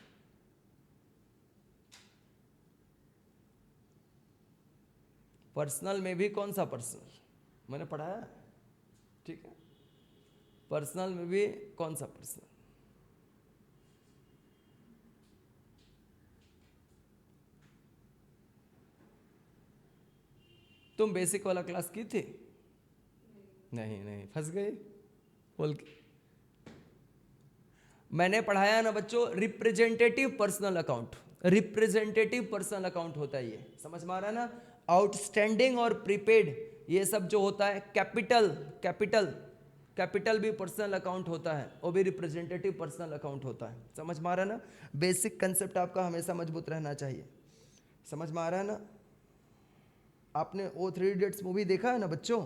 पर्सनल में भी कौन सा पर्सनल? मैंने पढ़ाया है, ठीक है। पर्सनल में भी कौन सा पर्सनल? तुम बेसिक वाला क्लास की थी? नहीं, फंस गए बोल के। मैंने पढ़ाया ना बच्चों representative personal account, representative personal account होता है ये, समझ में आ रहा है ना। आउटस्टैंडिंग और प्रीपेड ये सब जो होता है, कैपिटल भी पर्सनल अकाउंट होता है, वो भी रिप्रेजेंटेटिव पर्सनल अकाउंट होता है, समझ में आ रहा है ना। बेसिक कंसेप्ट आपका हमेशा मजबूत रहना चाहिए, समझ में आ रहा है ना। आपने वो 3 इडियट्स मूवी देखा है ना बच्चों,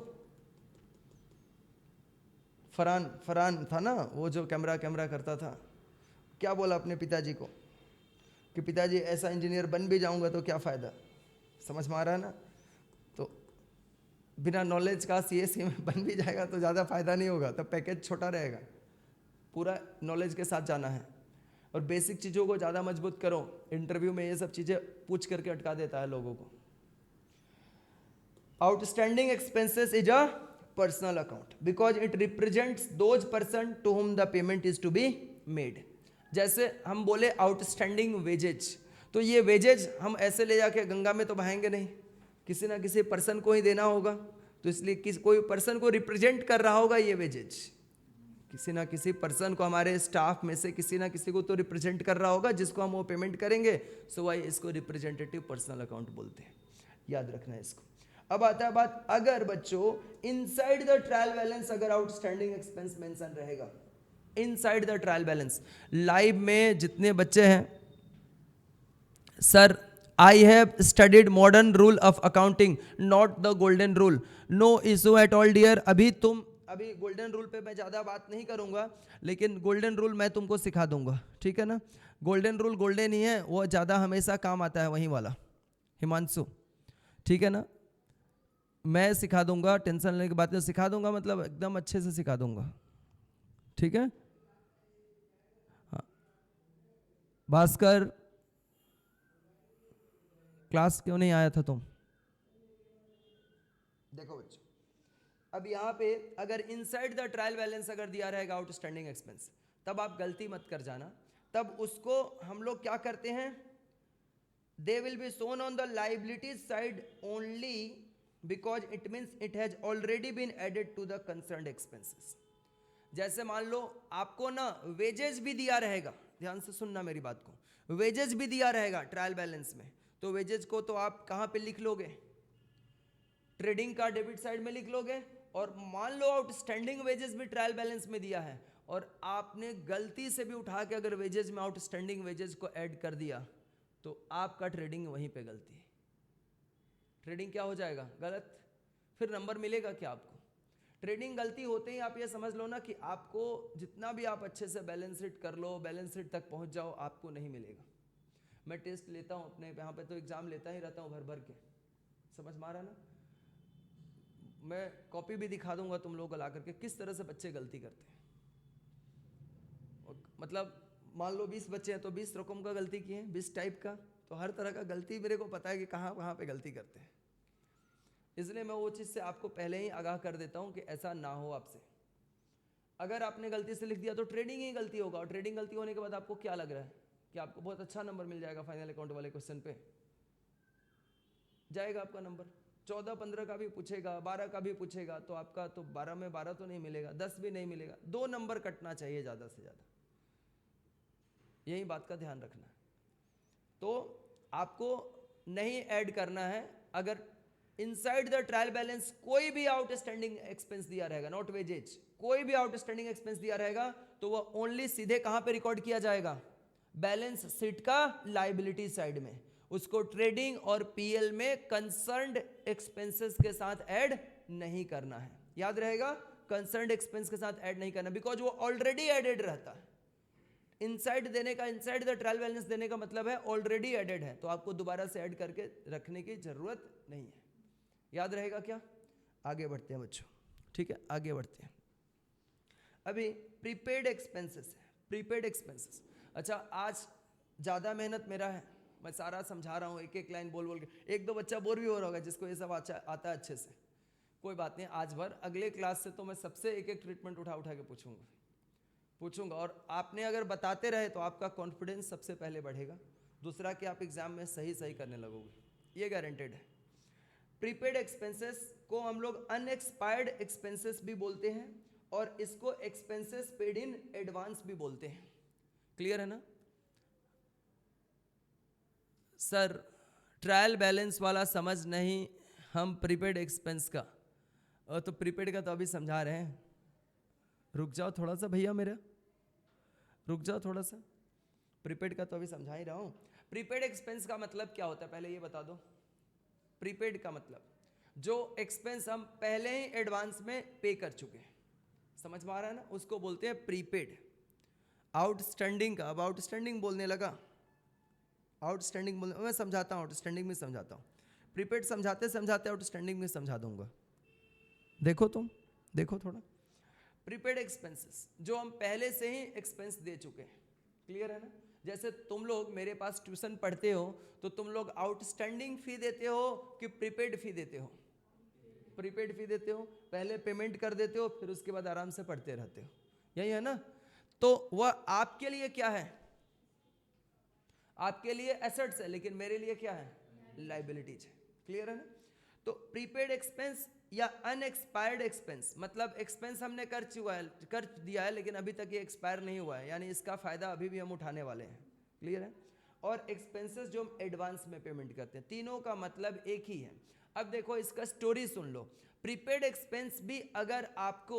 फरहान था ना वो जो कैमरा करता था, क्या बोला अपने पिताजी को कि पिताजी ऐसा इंजीनियर बन भी जाऊंगा तो क्या फ़ायदा, समझ में आ रहा है ना। तो बिना नॉलेज का सीएससी में बन भी जाएगा तो ज़्यादा फायदा नहीं होगा, तो पैकेज छोटा रहेगा, पूरा नॉलेज के साथ जाना है। और बेसिक चीज़ों को ज़्यादा मजबूत करो, इंटरव्यू में ये सब चीज़ें पूछ करके अटका देता है लोगों को। Outstanding expenses is a personal account because it represents those person to whom the payment is to be made. जैसे हम बोले आउटस्टैंडिंग वेजेज, तो ये वेजेज हम ऐसे ले जाके गंगा में तो बहाएंगे नहीं, किसी ना किसी पर्सन को ही देना होगा, तो इसलिए कोई पर्सन को रिप्रेजेंट कर रहा होगा ये वेजेज, किसी ना किसी पर्सन को, हमारे स्टाफ में से किसी ना किसी को तो रिप्रेजेंट कर रहा होगा जिसको हम वो पेमेंट करेंगे, सो वाई इसको रिप्रेजेंटेटिव पर्सनल अकाउंट बोलते हैं, याद रखना है इसको। अब आता है बात, अगर बच्चों इनसाइड द ट्रायल बैलेंस अगर आउटस्टैंडिंग एक्सपेंस मेंशन रहेगा, inside the trial balance. Live में जितने बच्चे हैं, sir I have studied modern rule of accounting not the golden rule, no issue at all dear. अभी गोल्डन रूल पे मैं ज़्यादा बात नहीं करूंगा, लेकिन गोल्डन रूल मैं तुमको सिखा दूंगा, ठीक है ना। गोल्डन रूल गोल्डन ही है, वो ज़्यादा हमेशा काम आता है वहीं वाला, हिमांशु, ठीक है ना। मैं सिखा दूंगा, टेंशन लेने की बात नहीं, सिखा दूंगा मतलब एकदम अच्छे से सिखा दूंगा, ठीक है। हाँ भास्कर, क्लास क्यों नहीं आया था तुम? देखो बच्चों, अब यहाँ पे अगर इनसाइड द ट्रायल बैलेंस अगर दिया रहेगा आउटस्टैंडिंग एक्सपेंस, तब आप गलती मत कर जाना, तब उसको हम लोग क्या करते हैं, they will be shown on the liabilities side only because it means it has already been added to the concerned expenses. जैसे मान लो आपको ना वेजेस भी दिया रहेगा, ध्यान से सुनना मेरी बात को, वेजेस भी दिया रहेगा ट्रायल बैलेंस में, तो वेजेस को तो आप कहाँ पे लिख लोगे, ट्रेडिंग का डेबिट साइड में लिख लोगे। और मान लो आउटस्टैंडिंग वेजेस भी ट्रायल बैलेंस में दिया है और आपने गलती से भी उठा के अगर वेजेस में आउटस्टैंडिंग वेजेस को ऐड कर दिया, तो आपका ट्रेडिंग वहीं पे गलती है, ट्रेडिंग क्या हो जाएगा, गलत, फिर नंबर मिलेगा क्या आपको। ट्रेडिंग गलती होते ही आप ये समझ लो ना कि आपको जितना भी आप अच्छे से बैलेंस शीट कर लो, बैलेंस शीट तक पहुंच जाओ, आपको नहीं मिलेगा। मैं टेस्ट लेता हूँ अपने यहाँ पे, तो एग्जाम लेता ही रहता हूँ भर भर के, समझ में आ रहा है ना। मैं कॉपी भी दिखा दूंगा तुम लोगों को ला करके किस तरह से बच्चे गलती करते हैं। मतलब मान लो 20 बच्चे हैं तो 20 रकम का गलती किए हैं, 20 टाइप का, तो हर तरह का गलती मेरे को पता है कि कहाँ कहाँ पे गलती करते हैं, इसलिए मैं वो चीज़ से आपको पहले ही आगाह कर देता हूँ कि ऐसा ना हो आपसे। अगर आपने गलती से लिख दिया तो ट्रेडिंग ही गलती होगा, और ट्रेडिंग गलती होने के बाद आपको क्या लग रहा है कि आपको बहुत अच्छा नंबर मिल जाएगा फाइनल अकाउंट वाले क्वेश्चन पे, जाएगा आपका नंबर 14-15 का भी पूछेगा, 12 का भी पूछेगा, तो आपका तो 12 में 12 तो नहीं मिलेगा, 10 भी नहीं मिलेगा, 2 नंबर कटना चाहिए ज़्यादा से ज़्यादा, यही बात का ध्यान रखना है। तो आपको नहीं ऐड करना है, अगर इनसाइड द ट्रायल बैलेंस कोई भी आउटस्टैंडिंग एक्सपेंस दिया रहेगा, नॉट वेजेज, कोई भी आउटस्टैंडिंग एक्सपेंस दिया रहेगा, तो वह ओनली सीधे कहां पे रिकॉर्ड किया जाएगा, बैलेंस शीट का लायबिलिटी साइड में, उसको ट्रेडिंग और पीएल में कंसर्न्ड एक्सपेंसेस के साथ ऐड नहीं करना है, याद रहेगा, कंसर्न्ड एक्सपेंस के साथ ऐड नहीं करना, बिकॉज वो ऑलरेडी एडेड रहता है। इनसाइड देने का, इनसाइड द ट्रायल बैलेंस देने का मतलब है ऑलरेडी एडेड है, तो आपको दोबारा से ऐड करके रखने की जरूरत नहीं है, याद रहेगा क्या। आगे बढ़ते हैं बच्चों, ठीक है, आगे बढ़ते हैं। अभी प्रीपेड एक्सपेंसेस है, प्रीपेड एक्सपेंसेस। अच्छा, आज ज़्यादा मेहनत मेरा है, मैं सारा समझा रहा हूँ, एक एक लाइन बोल बोल के, एक दो बच्चा बोर भी हो रहा होगा जिसको ये सब अच्छा आता है अच्छे से, कोई बात नहीं, आज भर अगले क्लास से तो मैं सबसे एक एक ट्रीटमेंट उठा उठा के पूछूंगा, और आपने अगर बताते रहे तो आपका कॉन्फिडेंस सबसे पहले बढ़ेगा, दूसरा कि आप एग्जाम में सही सही करने लगोगे, ये गारंटेड है। प्रीपेड एक्सपेंसेस को हम लोग अनएक्सपायर्ड एक्सपेंसेस भी बोलते हैं, और इसको एक्सपेंसेस पेड इन एडवांस भी बोलते हैं, क्लियर है ना। सर ट्रायल बैलेंस वाला समझ नहीं, हम प्रीपेड एक्सपेंस का। तो प्रीपेड का तो अभी समझा रहे हैं, रुक जाओ थोड़ा सा भैया मेरा, रुक जाओ थोड़ा सा। प्रीपेड का तो अभी समझा ही रहा हूँ। प्रीपेड एक्सपेंस का मतलब क्या होता है पहले ये बता दो। प्रीपेड का मतलब जो एक्सपेंस हम पहले ही एडवांस में पे कर चुके हैं, समझ में आ रहा है ना, उसको बोलते हैं प्रीपेड। आउटस्टैंडिंग का, अब आउटस्टैंडिंग बोलने लगा, आउटस्टैंडिंग बोलने, मैं समझाता हूँ, आउटस्टैंडिंग में समझाता हूँ। प्रीपेड समझाते समझाते आउटस्टैंडिंग में समझा दूंगा। देखो तुम, देखो थोड़ा। प्रीपेड एक्सपेंसेस जो हम पहले से ही एक्सपेंस दे चुके हैं, क्लियर है ना। जैसे तुम लोग मेरे पास ट्यूशन पढ़ते हो तो तुम लोग आउटस्टैंडिंग फी देते हो कि प्रीपेड फी देते हो? प्रीपेड फी देते हो, पहले पेमेंट कर देते हो, फिर उसके बाद आराम से पढ़ते रहते हो, यही है ना। तो वह आपके लिए क्या है? आपके लिए एसेट्स है, लेकिन मेरे लिए क्या है? लाइबिलिटीज है, क्लियर है ना। तो प्रीपेड एक्सपेंस या अनएक्सपायर्ड एक्सपेंस, मतलब एक्सपेंस हमने कर चुका है, कर दिया है, लेकिन अभी तक ये एक्सपायर नहीं हुआ है, यानी इसका फायदा अभी भी हम उठाने वाले हैं, क्लियर है। और एक्सपेंसेस जो हम एडवांस में पेमेंट करते हैं, तीनों का मतलब एक ही है। अब देखो इसका स्टोरी सुन लो। प्रीपेड एक्सपेंस भी अगर आपको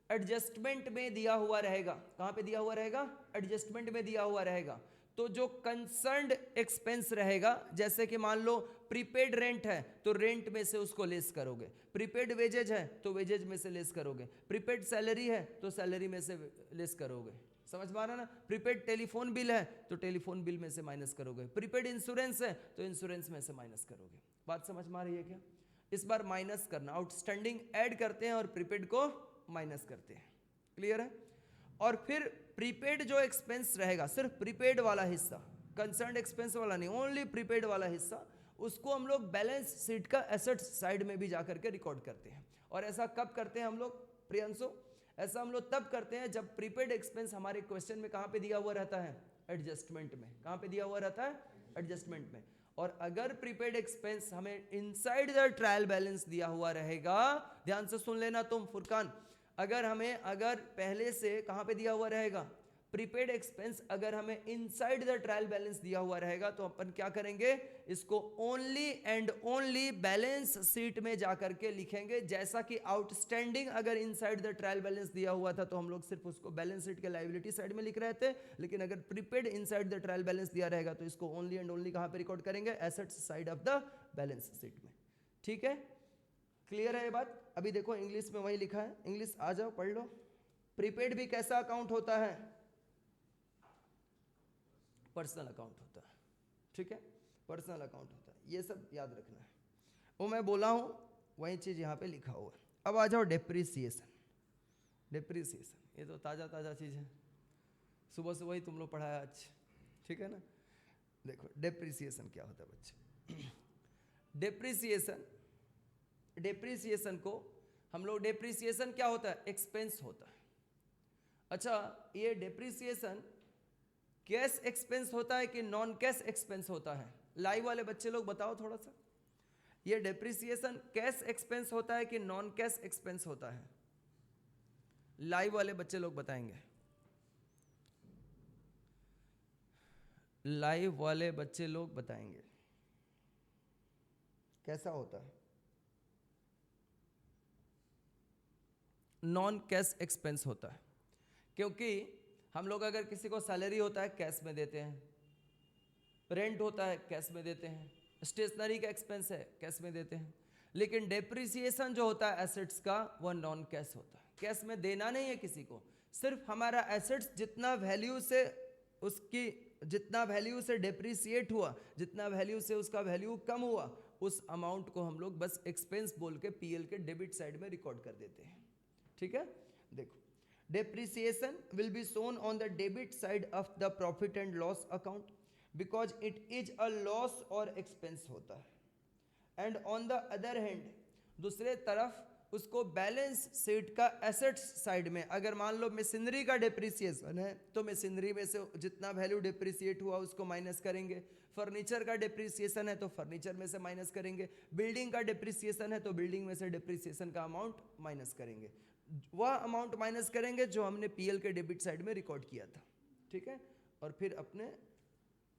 एडजस्टमेंट में दिया हुआ रहेगा, कहां पे दिया हुआ रहेगा? एडजस्टमेंट में दिया हुआ रहेगा, तो जो कंसर्न्ड एक्सपेंस रहेगा, जैसे कि मान लो प्रीपेड रेंट है तो रेंट में से उसको लेस करोगे, प्रीपेड वेजेज है तो वेजेज में से लेस करोगे, प्रीपेड सैलरी है तो सैलरी में से लेस करोगे, समझ में आ रहा ना। प्रीपेड टेलीफोन बिल है तो टेलीफोन बिल में से माइनस करोगे, प्रीपेड इंश्योरेंस है तो इंश्योरेंस में से माइनस करोगे। बात समझ में आ रही है क्या? इस बार माइनस करना, आउटस्टैंडिंग ऐड करते हैं और प्रीपेड को माइनस करते हैं, क्लियर है। और फिर प्रीपेड जो एक्सपेंस रहेगा, सिर्फ प्रीपेड वाला हिस्सा, कंसर्न्ड एक्सपेंस वाला नहीं, ओनली प्रीपेड वाला हिस्सा, उसको हम लोग बैलेंस शीट का एसेट्स साइड में भी जाकर के रिकॉर्ड करते हैं। और ऐसा कब करते हैं हम लोग प्रियंशु? ऐसा हम लोग तब करते हैं जब प्रीपेड एक्सपेंस हमारे क्वेश्चन में कहां पे दिया हुआ रहता है? एडजस्टमेंट में। कहां पे दिया हुआ रहता है? एडजस्टमेंट में। और अगर प्रीपेड एक्सपेंस हमें इनसाइड द ट्रायल बैलेंस दिया हुआ रहेगा, ध्यान से सुन लेना तुम फुरकान, अगर पहले से कहां पे दिया हुआ रहेगा? प्रीपेड एक्सपेंस अगर हमें इनसाइड द ट्रायल बैलेंस दिया हुआ रहेगा तो अपन क्या करेंगे? इसको only and only balance sheet में जाकर के लिखेंगे। जैसा कि आउटस्टैंडिंग अगर इनसाइड द ट्रायल बैलेंस दिया हुआ था तो हम लोग सिर्फ उसको बैलेंस शीट के लायबिलिटी साइड में लिख रहे थे, लेकिन अगर prepaid inside the trial balance दिया रहेगा तो इसको ओनली एंड ओनली कहां पे रिकॉर्ड करेंगे? Assets side of the balance sheet में, ठीक है। क्लियर है ये बात? अभी देखो इंग्लिश में वही लिखा है, इंग्लिश आ जाओ पढ़ लो। प्रीपेड भी कैसा अकाउंट होता है? पर्सनल अकाउंट होता है, ठीक है, पर्सनल अकाउंट होता है, ये सब याद रखना है। वो मैं बोला हूं वही चीज यहां पे लिखा हुआ है। अब आ जाओ डेप्रिसिएशन। डेप्रिसिएशन ये तो ताजा ताजा चीज है, सुबह सुबह ही तुम लोग पढ़ाया आज, ठीक है ना। देखो डेप्रिसिएशन क्या होता है बच्चे। डेप्रिसिएशन, डेप्रिसिएशन को हम लोग, डेप्रिसिएशन क्या होता है? एक्सपेंस होता है। अच्छा, ये डेप्रिसिएशन कैश एक्सपेंस होता है कि नॉन कैश एक्सपेंस होता है? लाइव वाले बच्चे लोग बताओ थोड़ा सा, ये डेप्रिसिएशन कैश एक्सपेंस होता है कि नॉन कैश एक्सपेंस होता है? लाइव वाले बच्चे लोग बताएंगे, लाइव वाले बच्चे लोग बताएंगे कैसा होता है? नॉन कैश एक्सपेंस होता है, क्योंकि हम लोग अगर किसी को सैलरी होता है कैश में देते हैं, रेंट होता है कैश में देते हैं, स्टेशनरी का एक्सपेंस है कैश में देते हैं, लेकिन डेप्रिसिएशन जो होता है एसेट्स का वह नॉन कैश होता है। कैश में देना नहीं है किसी को, सिर्फ हमारा एसेट्स जितना वैल्यू से उसकी, जितना वैल्यू से डेप्रिसिएट हुआ, जितना वैल्यू से उसका वैल्यू कम हुआ, उस अमाउंट को हम लोग बस एक्सपेंस बोल के पीएल के डेबिट साइड में रिकॉर्ड कर देते हैं, ठीक है। देखो depreciation will be shown on the debit side of the profit and loss account because it is a loss or expense होता है। and on the other hand, दूसरे तरफ उसको बैलेंस शीट का एसेट्स साइड में, अगर मान लो मशीनरी का डेप्रिसिएशन है तो मशीनरी में से जितना वैल्यू डेप्रिसिएट हुआ उसको माइनस करेंगे, फर्नीचर का डेप्रिसिएशन है तो फर्नीचर में से माइनस करेंगे, बिल्डिंग का डेप्रिसिएशन है तो बिल्डिंग में से डेप्रिसिएशन का अमाउंट माइनस करेंगे, वह अमाउंट माइनस करेंगे जो हमने पीएल के डेबिट साइड में रिकॉर्ड किया था, ठीक है। और फिर अपने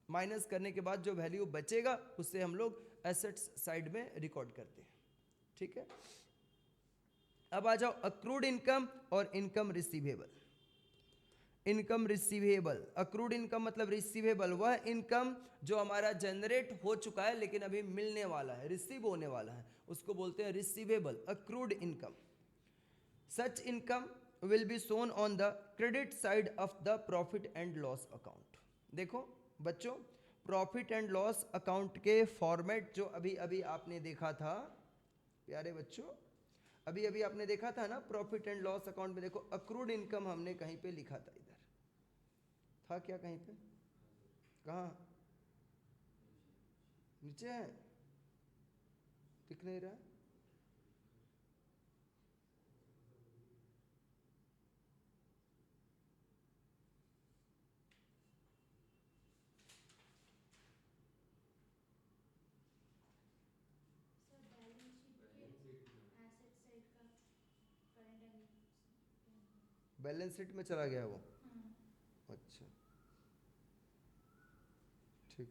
माइनस करने के बाद जो वैल्यू बचेगा उससे हम लोग एसेट्स साइड में रिकॉर्ड करते हैं। ठीक है, अब आ जाओ अक्रूड इनकम और income receivable. Income receivable, accrued income मतलब रिसीवेबल, वह इनकम जो हमारा जनरेट हो चुका है लेकिन अभी मिलने वाला है, रिसीव होने वाला है, उसको बोलते हैं receivable, accrued income. Such income will be shown on the credit side of the profit and loss account. देखो बच्चों, प्रॉफिट एंड लॉस अकाउंट के फॉर्मेट जो अभी अभी आपने देखा था, प्यारे बच्चों, अभी अभी आपने देखा था ना प्रॉफिट एंड लॉस अकाउंट में, देखो अक्रूड इनकम हमने कहीं पे लिखा था, इधर था क्या, कहीं पे, कहाँ, नीचे है, दिख नहीं रहा, बैलेंस शीट में चला गया वो। अच्छा ठीक,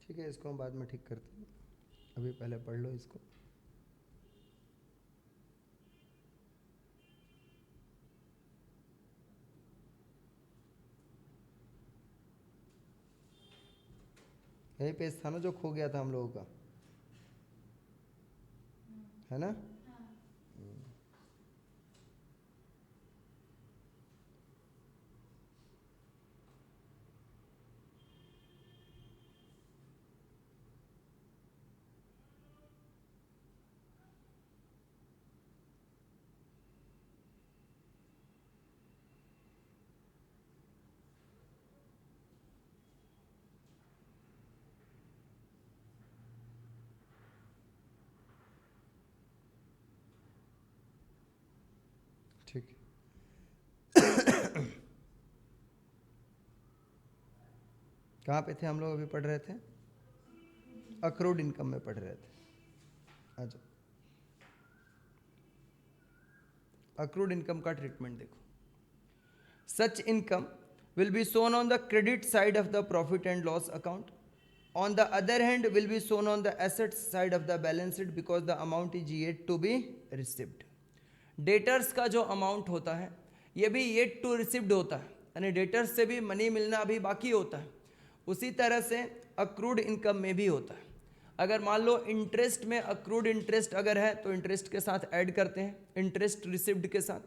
ठीक है, इसको हम बाद में ठीक करते हैं, अभी पहले पढ़ लो इसको। यही पेज था ना जो खो गया था हम लोगों का, है ना। ठीक, कहाँ पे थे हम लोग, अभी पढ़ रहे थे, अक्रूड इनकम में पढ़ रहे थे। अच्छा, अक्रूड इनकम का ट्रीटमेंट देखो। Such income will be shown on the credit side of the profit and loss account, on the other hand will be shown on the assets side of the balance sheet because the amount is yet to be received. Debtors का जो amount होता है ये भी yet to received होता है, यानी debtors से भी मनी मिलना अभी बाकी होता है। उसी तरह से अक्रूड इनकम में भी होता है। अगर मान लो इंटरेस्ट में अक्रूड इंटरेस्ट अगर है तो इंटरेस्ट के साथ ऐड करते हैं, इंटरेस्ट रिसिव्ड के साथ,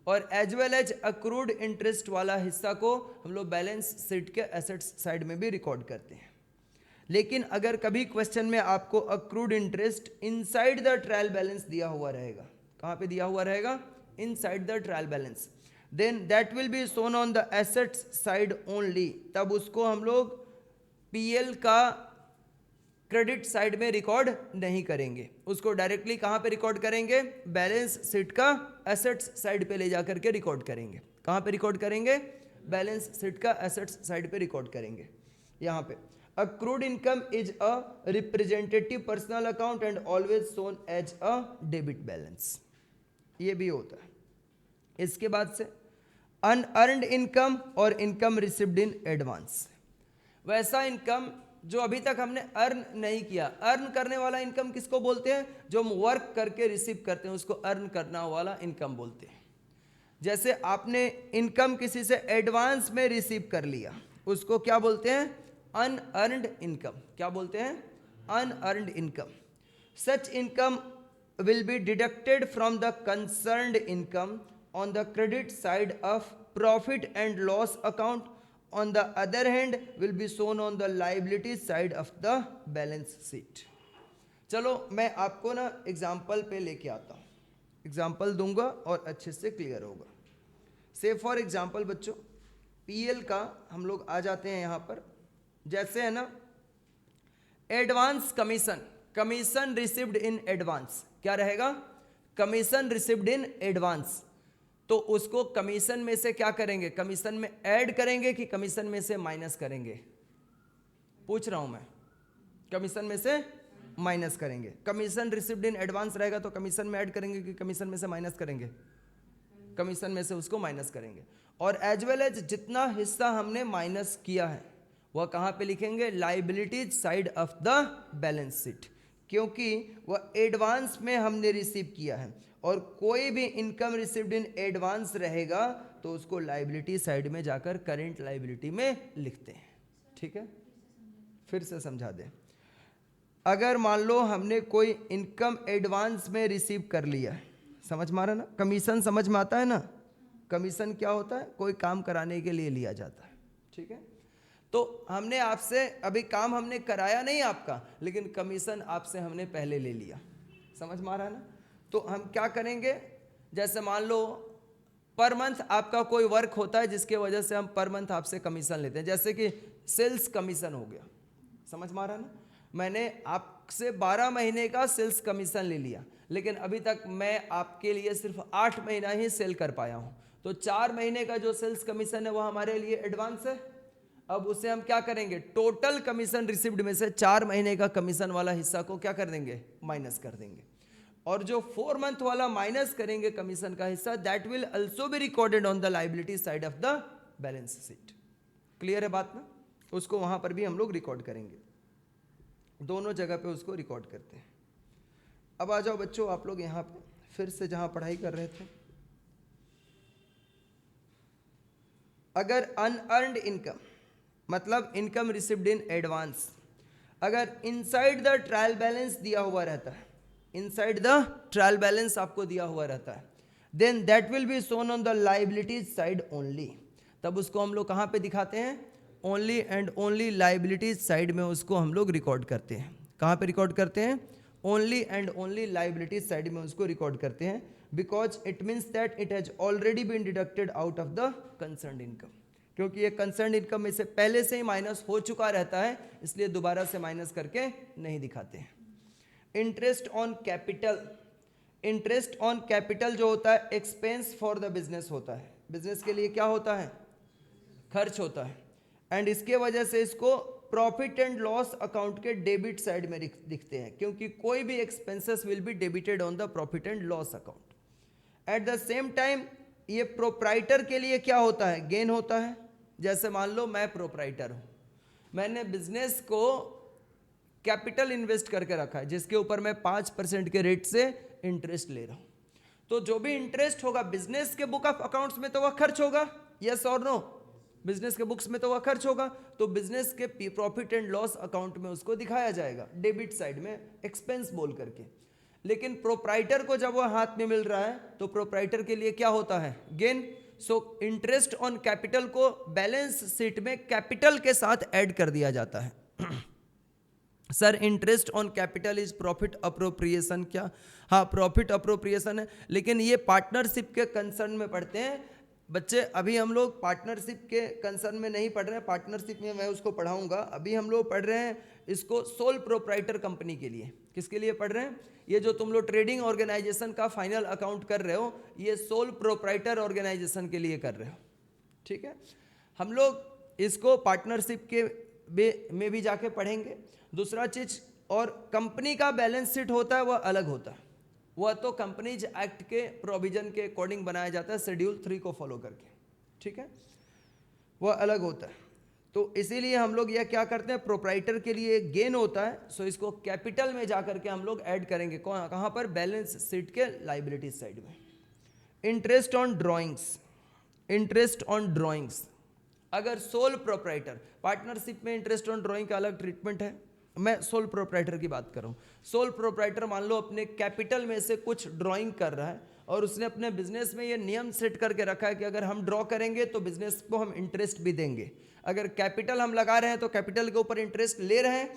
और as well as accrued interest वाला हिस्सा को हम लोग बैलेंस शीट के एसेट्स साइड में भी रिकॉर्ड करते हैं। लेकिन अगर कभी क्वेश्चन में आपको accrued interest inside the trial balance दिया हुआ रहेगा, कहाँ पे दिया हुआ रहेगा, inside the trial balance, then that will be shown on the assets side only, तब उसको हम लोग पीएल का क्रेडिट साइड में रिकॉर्ड नहीं करेंगे, उसको डायरेक्टली कहाँ पे रिकॉर्ड करेंगे, बैलेंस शीट का एसेट्स साइड पे ले जाकर के रिकॉर्ड करेंगे। कहाँ पे रिकॉर्ड करेंगे, बैलेंस शीट का एसेट्स साइड पे रिकॉर्ड करेंगे। यहाँ पे accrued income is a representative personal account and always shown as a debit balance, ये भी होता है। इसके बाद से अनअर्न्ड इनकम और इनकम रिसीव्ड इन एडवांस, वैसा इनकम जो अभी तक हमने अर्न नहीं किया। अर्न करने वाला इनकम किसको बोलते हैं, जो हम वर्क करके रिसीव करते हैं उसको अर्न करना वाला इनकम बोलते हैं। जैसे आपने इनकम किसी से एडवांस में रिसीव कर लिया, उसको क्या बोलते हैं, अनअर्न्ड इनकम। क्या बोलते हैं, unearned income. Such income will be deducted from the concerned income on the credit side of profit and loss account, on the other hand will be shown on the liability side of the balance sheet। चलो मैं आपको ना example पे लेके आता हूँ, example दूंगा और अच्छे से क्लियर होगा। से फॉर एग्जाम्पल बच्चों, पीएल का हम लोग आ जाते हैं यहाँ पर, जैसे है ना advance commission, commission received in advance, क्या रहेगा, कमीशन रिसीव्ड इन एडवांस, तो उसको कमीशन में से क्या करेंगे, कमीशन में ऐड करेंगे कि कमीशन में से माइनस करेंगे, पूछ रहा हूं मैं, कमीशन में से माइनस करेंगे। कमीशन रिसीव्ड इन एडवांस रहेगा तो कमीशन में ऐड करेंगे कि कमीशन में से माइनस करेंगे, कमीशन में से उसको माइनस करेंगे। और एज वेल एज जितना हिस्सा हमने माइनस किया है वह कहां पे लिखेंगे, liabilities side of the balance sheet, क्योंकि वह एडवांस में हमने रिसीव किया है और कोई भी इनकम रिसीव्ड इन एडवांस रहेगा तो उसको लाइबिलिटी साइड में जाकर करेंट लाइबिलिटी में लिखते हैं। ठीक है, फिर से समझा दें। अगर मान लो हमने कोई इनकम एडवांस में रिसीव कर लिया है, समझ में आ रहा है ना, कमीशन समझ में आता है ना, कमीशन क्या होता है, कोई काम कराने के लिए लिया जाता है। ठीक है, तो हमने आपसे अभी काम हमने कराया नहीं आपका, लेकिन कमीशन आपसे हमने पहले ले लिया, समझ में आ रहा है ना। तो हम क्या करेंगे, जैसे मान लो पर मंथ आपका कोई वर्क होता है जिसके वजह से हम पर मंथ आपसे कमीशन लेते हैं, जैसे कि सेल्स कमीशन हो गया, समझ में आ रहा है ना, मैंने आपसे 12 महीने का सेल्स कमीशन ले लिया, लेकिन अभी तक मैं आपके लिए सिर्फ 8 महीना ही सेल कर पाया हूं, तो 4 महीने का जो सेल्स कमीशन है वह हमारे लिए एडवांस है। अब उसे हम क्या करेंगे, टोटल कमीशन रिसीव्ड में से 4 महीने का कमीशन वाला हिस्सा को क्या कर देंगे, माइनस कर देंगे, और जो 4 मंथ वाला माइनस करेंगे कमीशन का हिस्सा, that will also be recorded on the liability side of the balance sheet. Clear है बात ना, उसको वहां पर भी हम लोग रिकॉर्ड करेंगे, दोनों जगह पे उसको रिकॉर्ड करते हैं। अब आ जाओ बच्चों, आप लोग यहाँ पे फिर से जहाँ पढ़ाई कर रहे थे, अगर अनअर्न्ड इनकम मतलब इनकम रिसीव्ड इन एडवांस, अगर इनसाइड द ट्रायल बैलेंस दिया हुआ रहता है, इनसाइड द ट्रायल बैलेंस आपको दिया हुआ रहता है, then that will be shown on the liabilities side only, तब उसको हम लोग कहाँ पे दिखाते हैं, only and only liabilities side में उसको हम लोग रिकॉर्ड करते हैं। कहाँ पे रिकॉर्ड करते हैं, only and only liabilities side में उसको रिकॉर्ड करते हैं, because it means that it has already been deducted out of the concerned income, क्योंकि ये कंसर्न इनकम में से पहले से ही माइनस हो चुका रहता है, इसलिए दोबारा से माइनस करके नहीं दिखाते हैं। Interest on capital, interest on capital जो होता है एक्सपेंस फॉर द बिजनेस होता है, बिजनेस के लिए क्या होता है, खर्च होता है, एंड इसके वजह से इसको प्रॉफिट एंड लॉस अकाउंट के डेबिट साइड में दिखते हैं, क्योंकि कोई भी expenses will be debited on the profit and loss account. Eight the same time ये प्रोप्राइटर के लिए क्या होता है, गेन होता है। जैसे मान लो मैं प्रोप्राइटर हूं, मैंने बिजनेस को कैपिटल इन्वेस्ट करके रखा है जिसके ऊपर मैं 5% के रेट से इंटरेस्ट ले रहा हूं, तो जो भी इंटरेस्ट होगा बिजनेस के बुक ऑफ अकाउंट्स में तो वह खर्च होगा, यस और नो, बिजनेस के बुक्स में तो वह खर्च होगा, तो बिजनेस के प्रॉफिट एंड लॉस अकाउंट में उसको दिखाया जाएगा डेबिट साइड में एक्सपेंस बोल करके। लेकिन प्रोप्राइटर को जब वह हाथ में मिल रहा है तो प्रोप्राइटर के लिए क्या होता है, gain. So interest on capital को बैलेंस शीट में कैपिटल के साथ ऐड कर दिया जाता है। Sir interest on capital is profit appropriation, क्या, हाँ प्रॉफिट अप्रोप्रिएशन है, लेकिन ये पार्टनरशिप के कंसर्न में पढ़ते हैं बच्चे। अभी हम लोग पार्टनरशिप के कंसर्न में नहीं पढ़ रहे हैं, पार्टनरशिप में मैं उसको पढ़ाऊंगा। अभी हम लोग पढ़ रहे हैं इसको सोल प्रोप्राइटर कंपनी के लिए। किसके लिए पढ़ रहे हैं, ये जो तुम लोग ट्रेडिंग ऑर्गेनाइजेशन का फाइनल अकाउंट कर रहे हो, ये सोल प्रोप्राइटर ऑर्गेनाइजेशन के लिए कर रहे हो, ठीक है। हम लोग इसको पार्टनरशिप के में भी जाके पढ़ेंगे। दूसरा चीज, और कंपनी का बैलेंस शीट होता है वह अलग होता है, वह तो कंपनीज एक्ट के प्रोविजन के अकॉर्डिंग बनाया जाता है, शेड्यूल 3 को फॉलो करके, ठीक है, वह अलग होता है। तो इसीलिए हम लोग यह क्या करते हैं, प्रोप्राइटर के लिए गेन होता है, सो इसको कैपिटल में जाकर के हम लोग ऐड करेंगे, कहाँ पर, बैलेंस शीट के लाइबिलिटी साइड में। Interest on drawings, interest on drawings, अगर सोल प्रोप्राइटर, पार्टनरशिप में इंटरेस्ट ऑन ड्रॉइंग का अलग ट्रीटमेंट है, मैं सोल प्रोप्राइटर की बात कर रहा हूँ। सोल प्रोप्राइटर मान लो अपने कैपिटल में से कुछ ड्राइंग कर रहा है और उसने अपने बिजनेस में ये नियम सेट करके रखा है कि अगर हम ड्रॉ करेंगे तो बिजनेस को हम इंटरेस्ट भी देंगे। अगर कैपिटल हम लगा रहे हैं तो कैपिटल के ऊपर इंटरेस्ट ले रहे हैं,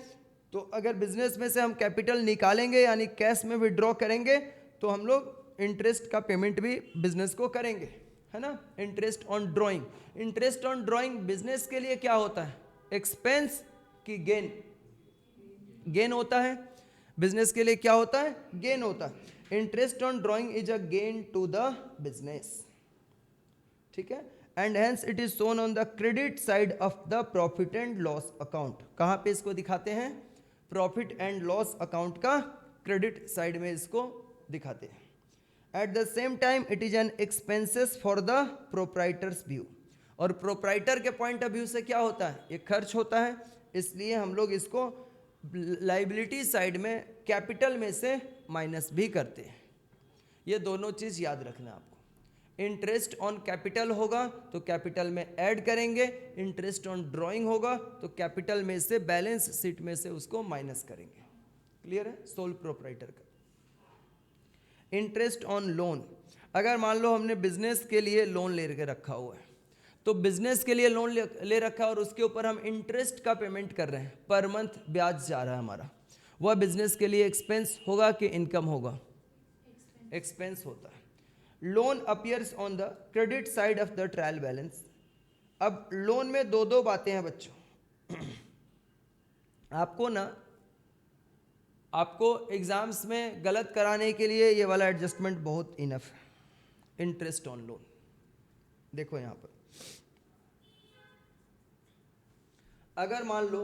तो अगर बिजनेस में से हम कैपिटल निकालेंगे यानी कैश में विड्रॉ करेंगे तो हम लोग इंटरेस्ट का पेमेंट भी बिजनेस को करेंगे, है ना। Interest on drawing, interest on drawing business के लिए क्या होता है, एक्सपेंस की गेन, गेन होता है। बिजनेस के लिए क्या होता है, गेन होता है। Interest on drawing is a gain to the business, ठीक है, and hence it is shown on the credit side of the profit and loss account. कहाँ पे इसको दिखाते हैं? प्रॉफिट एंड लॉस अकाउंट का क्रेडिट साइड में इसको दिखाते हैं। At the same time it is an expenses for the proprietor's view, और प्रोप्राइटर के पॉइंट ऑफ व्यू से क्या होता है? ये खर्च होता है, इसलिए हम लोग इसको लाइबिलिटी साइड में कैपिटल में से माइनस भी करते हैं। ये दोनों चीज़ याद रखना आपको। इंटरेस्ट ऑन कैपिटल होगा तो कैपिटल में ऐड करेंगे, इंटरेस्ट ऑन ड्राइंग होगा तो कैपिटल में से बैलेंस शीट में से उसको माइनस करेंगे। क्लियर है? सोल प्रोप्राइटर का। इंटरेस्ट ऑन लोन, अगर मान लो हमने बिजनेस के लिए लोन ले के रखा हुआ है, तो बिजनेस के लिए लोन ले रखा है और उसके ऊपर हम इंटरेस्ट का पेमेंट कर रहे हैं, पर मंथ ब्याज जा रहा है हमारा, वह बिजनेस के लिए एक्सपेंस होगा कि इनकम होगा? एक्सपेंस होता है। Loan appears on the credit side of the trial balance. अब लोन में दो बातें हैं बच्चों। आपको एग्जाम्स में गलत कराने के लिए ये वाला एडजस्टमेंट बहुत इनफ है। इंटरेस्ट ऑन लोन देखो यहां पर, अगर मान लो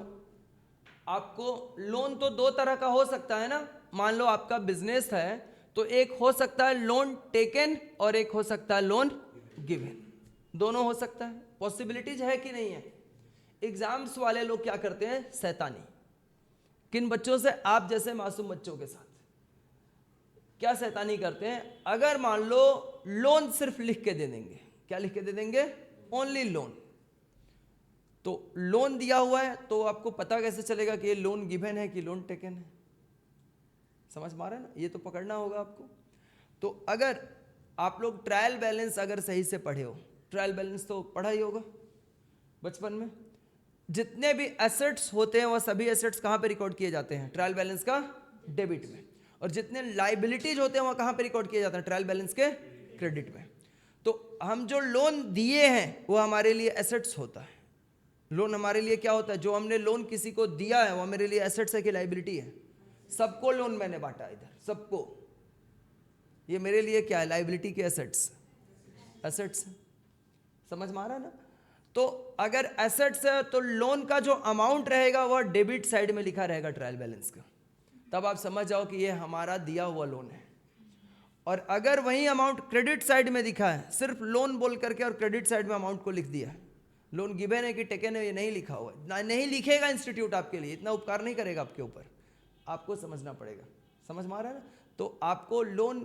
आपको लोन तो दो तरह का हो सकता है ना, मान लो आपका बिजनेस है तो एक हो सकता है लोन टेकन और एक हो सकता है लोन गिवन, दोनों हो सकता है। पॉसिबिलिटीज है कि नहीं है? एग्जाम्स वाले लोग क्या करते हैं? शैतानी। किन बच्चों से? आप जैसे मासूम बच्चों के साथ क्या शैतानी करते हैं? अगर मान लो लोन सिर्फ लिख के दे देंगे, क्या लिख के दे देंगे? Only loan. तो लोन दिया हुआ है तो आपको पता कैसे चलेगा कि ये लोन गिवन है कि लोन टेकन है? समझ में आ रहा है ना? ये तो पकड़ना होगा आपको। तो अगर आप लोग ट्रायल बैलेंस अगर सही से पढ़े हो, ट्रायल बैलेंस तो पढ़ा ही होगा बचपन में, जितने भी एसेट्स होते हैं वह सभी एसेट्स कहाँ पे रिकॉर्ड किए जाते हैं? ट्रायल बैलेंस का डेबिट में। और जितने लाइबिलिटीज होते हैं वह कहाँ पे रिकॉर्ड किए जाते हैं? ट्रायल बैलेंस के क्रेडिट में। तो हम जो लोन दिए हैं वो हमारे लिए एसेट्स होता है। लोन हमारे लिए क्या होता है? जो हमने लोन किसी को दिया है वो मेरे लिए एसेट्स है कि लाइबिलिटी है? सबको लोन मैंने बांटा इधर, सबको, ये मेरे लिए क्या है? लाइबिलिटी के एसेट्स, एसेट्स। समझ में आ रहा है ना? तो अगर एसेट्स है तो लोन का जो अमाउंट रहेगा वह डेबिट साइड में लिखा रहेगा ट्रायल बैलेंस का, तब आप समझ जाओ कि ये हमारा दिया हुआ लोन है। और अगर वही अमाउंट क्रेडिट साइड में दिखा है, सिर्फ लोन बोल करके और क्रेडिट साइड में अमाउंट को लिख दिया है, लोन गिवन है कि टेकन है ये नहीं लिखा हुआ है, नहीं लिखेगा इंस्टीट्यूट आपके लिए, इतना उपकार नहीं करेगा आपके ऊपर, आपको समझना पड़ेगा। समझ में आ रहा है ना? तो आपको लोन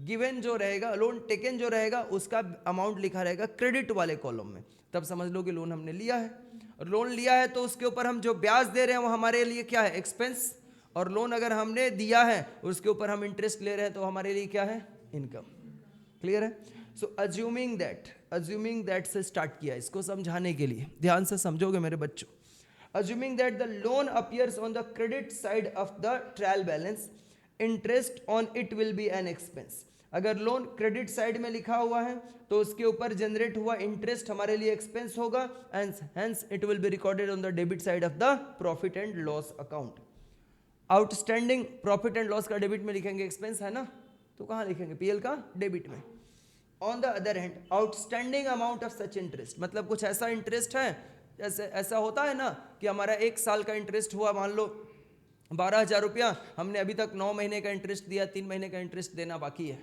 गिवन जो रहेगा, लोन टेकन जो रहेगा, उसका अमाउंट लिखा रहेगा क्रेडिट वाले कॉलम में, तब समझ लो कि लोन हमने लिया है। और लोन लिया है तो उसके ऊपर हम जो ब्याज दे रहे हैं वो हमारे लिए क्या है? एक्सपेंस। और लोन अगर हमने दिया है उसके ऊपर हम इंटरेस्ट ले रहे हैं तो हमारे लिए क्या है? इनकम। क्लियर है? सो अज्यूमिंग दैट से स्टार्ट किया इसको समझाने के लिए, ध्यान से समझोगे मेरे बच्चों। Assuming that the loan appears on the credit side of the trial balance, interest on it will be an expense. अगर लोन क्रेडिट साइड में लिखा हुआ है तो उसके ऊपर जनरेट हुआ इंटरेस्ट हमारे लिए एक्सपेंस होगा, and hence it will be recorded on the debit side of the profit and loss account. Outstanding profit and loss का डेबिट में लिखेंगे, एक्सपेंस है ना, तो कहाँ लिखेंगे? पीएल का डेबिट में। On the other hand outstanding amount of such interest, मतलब कुछ ऐसा इंटरेस्ट है, जैसे ऐसा होता है ना कि हमारा 1 साल का इंटरेस्ट हुआ, मान लो 12,000 रुपया, हमने अभी तक 9 महीने का इंटरेस्ट दिया, 3 महीने का इंटरेस्ट देना बाकी है।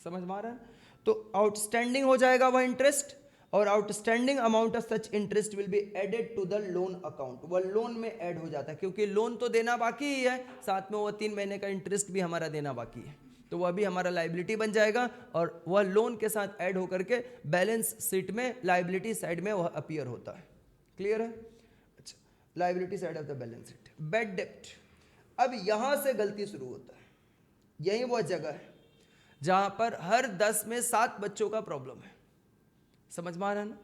समझ में आ रहा है? तो आउटस्टैंडिंग हो जाएगा वह इंटरेस्ट, और outstanding amount of such interest will be added to the loan account, वह लोन में ऐड हो जाता है, क्योंकि लोन तो देना बाकी ही है, साथ में वह 3 महीने का इंटरेस्ट भी हमारा देना बाकी है, तो वह भी हमारा लाइबिलिटी बन जाएगा, और वह लोन के साथ ऐड होकर के बैलेंस शीट में लाइबिलिटी साइड में वह अपीयर होता है। क्लियर है? अच्छा, liability side of the balance sheet. Bad डेप्ट, अब यहां से गलती शुरू होता है। यही वह जगह है जहां पर हर 10 में 7 बच्चों का प्रॉब्लम है। समझ में आ रहा है ना?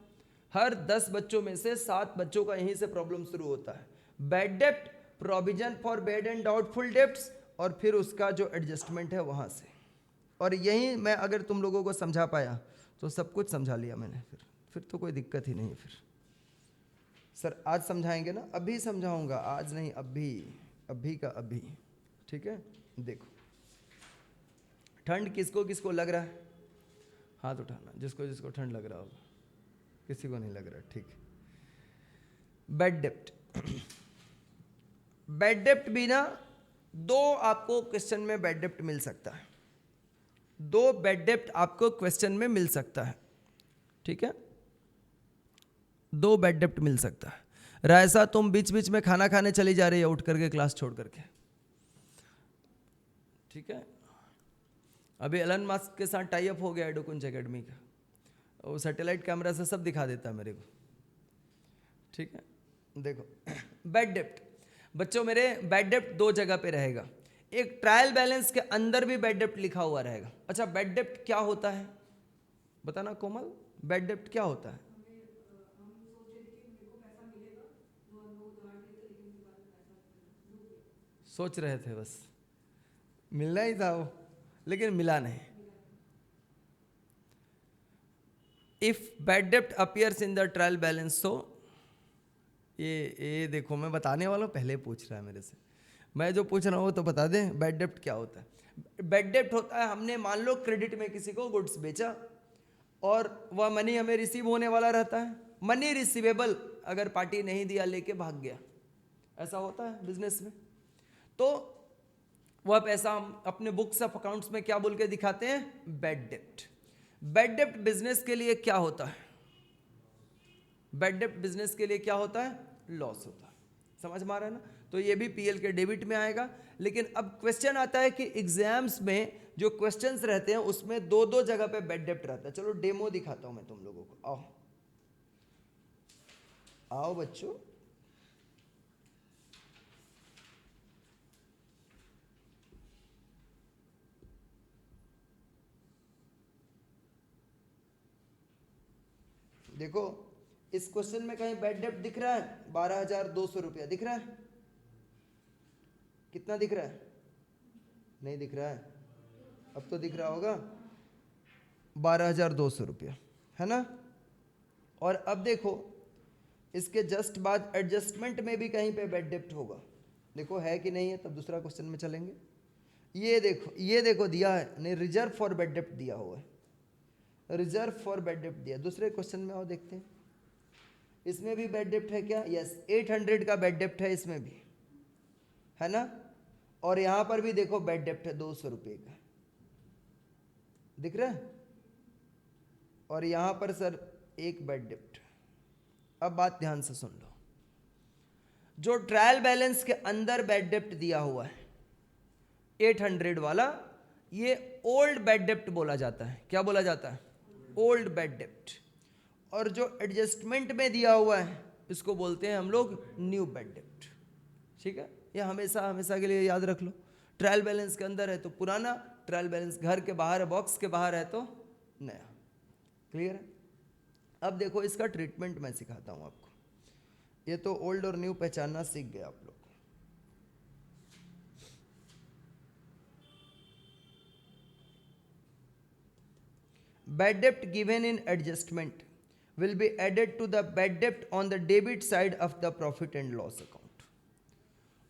हर 10 बच्चों में से 7 बच्चों का यहीं से प्रॉब्लम शुरू होता है। बैड डेप्ट, provision for bad and doubtful debts, और फिर उसका जो एडजस्टमेंट है वहां से। और यही मैं अगर तुम लोगों को समझा पाया तो सब कुछ समझा लिया मैंने, फिर तो कोई दिक्कत ही नहीं है। फिर सर आज समझाएंगे ना? अभी समझाऊंगा, आज नहीं, अभी, अभी का अभी। ठीक है? देखो ठंड किसको किसको लग रहा है? हाथ उठाना जिसको जिसको ठंड लग रहा होगा। किसी को नहीं लग रहा, ठीक। बैड डेप्ट। बैड डेप्ट भी ना, दो आपको क्वेश्चन में बैड डेप्ट मिल सकता है, दो बैड डेप्ट आपको क्वेश्चन में मिल सकता है, ठीक है, दो बैड डेप्ट मिल सकता है। रायसा तुम बीच बीच में खाना खाने चली जा रही है उठ करके क्लास छोड़ करके, ठीक है। अभी एलन मस्क के साथ टाई अप हो गया एडोकुंज एकेडमी का, वो सैटेलाइट कैमरा से सब दिखा देता है मेरे को, ठीक है। देखो बैड डेप्ट बच्चों मेरे, बैड डेप्ट दो जगह पे रहेगा। एक ट्रायल बैलेंस के अंदर भी बैड डेप्ट लिखा हुआ रहेगा। अच्छा बैड डेप्ट क्या होता है बताना कोमल, बैड डेप्ट क्या होता है? सोच रहे थे बस, मिलना ही था वो, लेकिन मिला नहीं। इफ बैड डेप्ट appears in the trial balance, so ये देखो मैं बताने वाला हूँ, पहले पूछ रहा है मेरे से, मैं जो पूछ रहा हूँ वो तो बता दें। बैड डेप्ट क्या होता है? बैड डेप्ट होता है, हमने मान लो क्रेडिट में किसी को गुड्स बेचा और वह मनी हमें रिसीव होने वाला रहता है, मनी रिसीवेबल, अगर पार्टी नहीं दिया लेके भाग गया, ऐसा होता है बिजनेस में, तो वह पैसा हम अपने बुक्स ऑफ अकाउंट्स में क्या बोल के दिखाते हैं? बैड डेप्ट। बैड डेप्ट बिजनेस के लिए क्या होता है? बैड डेप्ट बिजनेस के लिए क्या होता है? लॉस होता है। समझ में आ रहा है ना? तो ये भी पीएल के डेबिट में आएगा। लेकिन अब क्वेश्चन आता है कि एग्जाम्स में जो क्वेश्चंस रहते हैं उसमें दो दो जगह पे बैड डेप्ट रहता है। चलो डेमो दिखाता हूं मैं तुम लोगों को, आओ आओ बच्चों। देखो इस क्वेश्चन में कहीं बैड डेप्ट दिख रहा है? 12,200 रुपया दिख रहा है? कितना दिख रहा है? नहीं दिख रहा है, अब तो दिख रहा होगा, 12,200 रुपया है ना। और अब देखो इसके जस्ट बाद एडजस्टमेंट में भी कहीं पे बैड डेप्ट होगा, देखो है कि नहीं है, तब दूसरा क्वेश्चन में चलेंगे। ये देखो दिया है, नहीं रिजर्व फॉर बैड डेप्ट दिया हुआ है, रिजर्व फॉर बैड डेप्ट दिया। दूसरे क्वेश्चन में आओ देखते हैं, इसमें भी बैड डेप्ट है क्या? यस, 800 का बैड डेप्ट है इसमें भी, है ना। और यहां पर भी देखो बैड डेप्ट है 200 रुपये का, दिख रहा है। और यहां पर सर एक बैड डेप्ट। अब बात ध्यान से सुन लो, जो ट्रायल बैलेंस के अंदर बैड डेप्ट दिया हुआ है 800 वाला, ये ओल्ड बैड डेप्ट बोला जाता है। क्या बोला जाता है? ओल्ड बैड डेप्ट। और जो एडजस्टमेंट में दिया हुआ है इसको बोलते हैं हम लोग न्यू बैड डेप्ट, ठीक है। ये हमेशा हमेशा के लिए याद रख लो। ट्रायल बैलेंस के अंदर है तो पुराना, ट्रायल बैलेंस घर के बाहर है, बॉक्स के बाहर है तो नया। क्लियर है? अब देखो इसका ट्रीटमेंट मैं सिखाता हूं आपको। ये तो ओल्ड और न्यू पहचानना सीख गए आप लोग। Bad debt given in adjustment will be added to the bad debt on the debit side of the profit and loss account.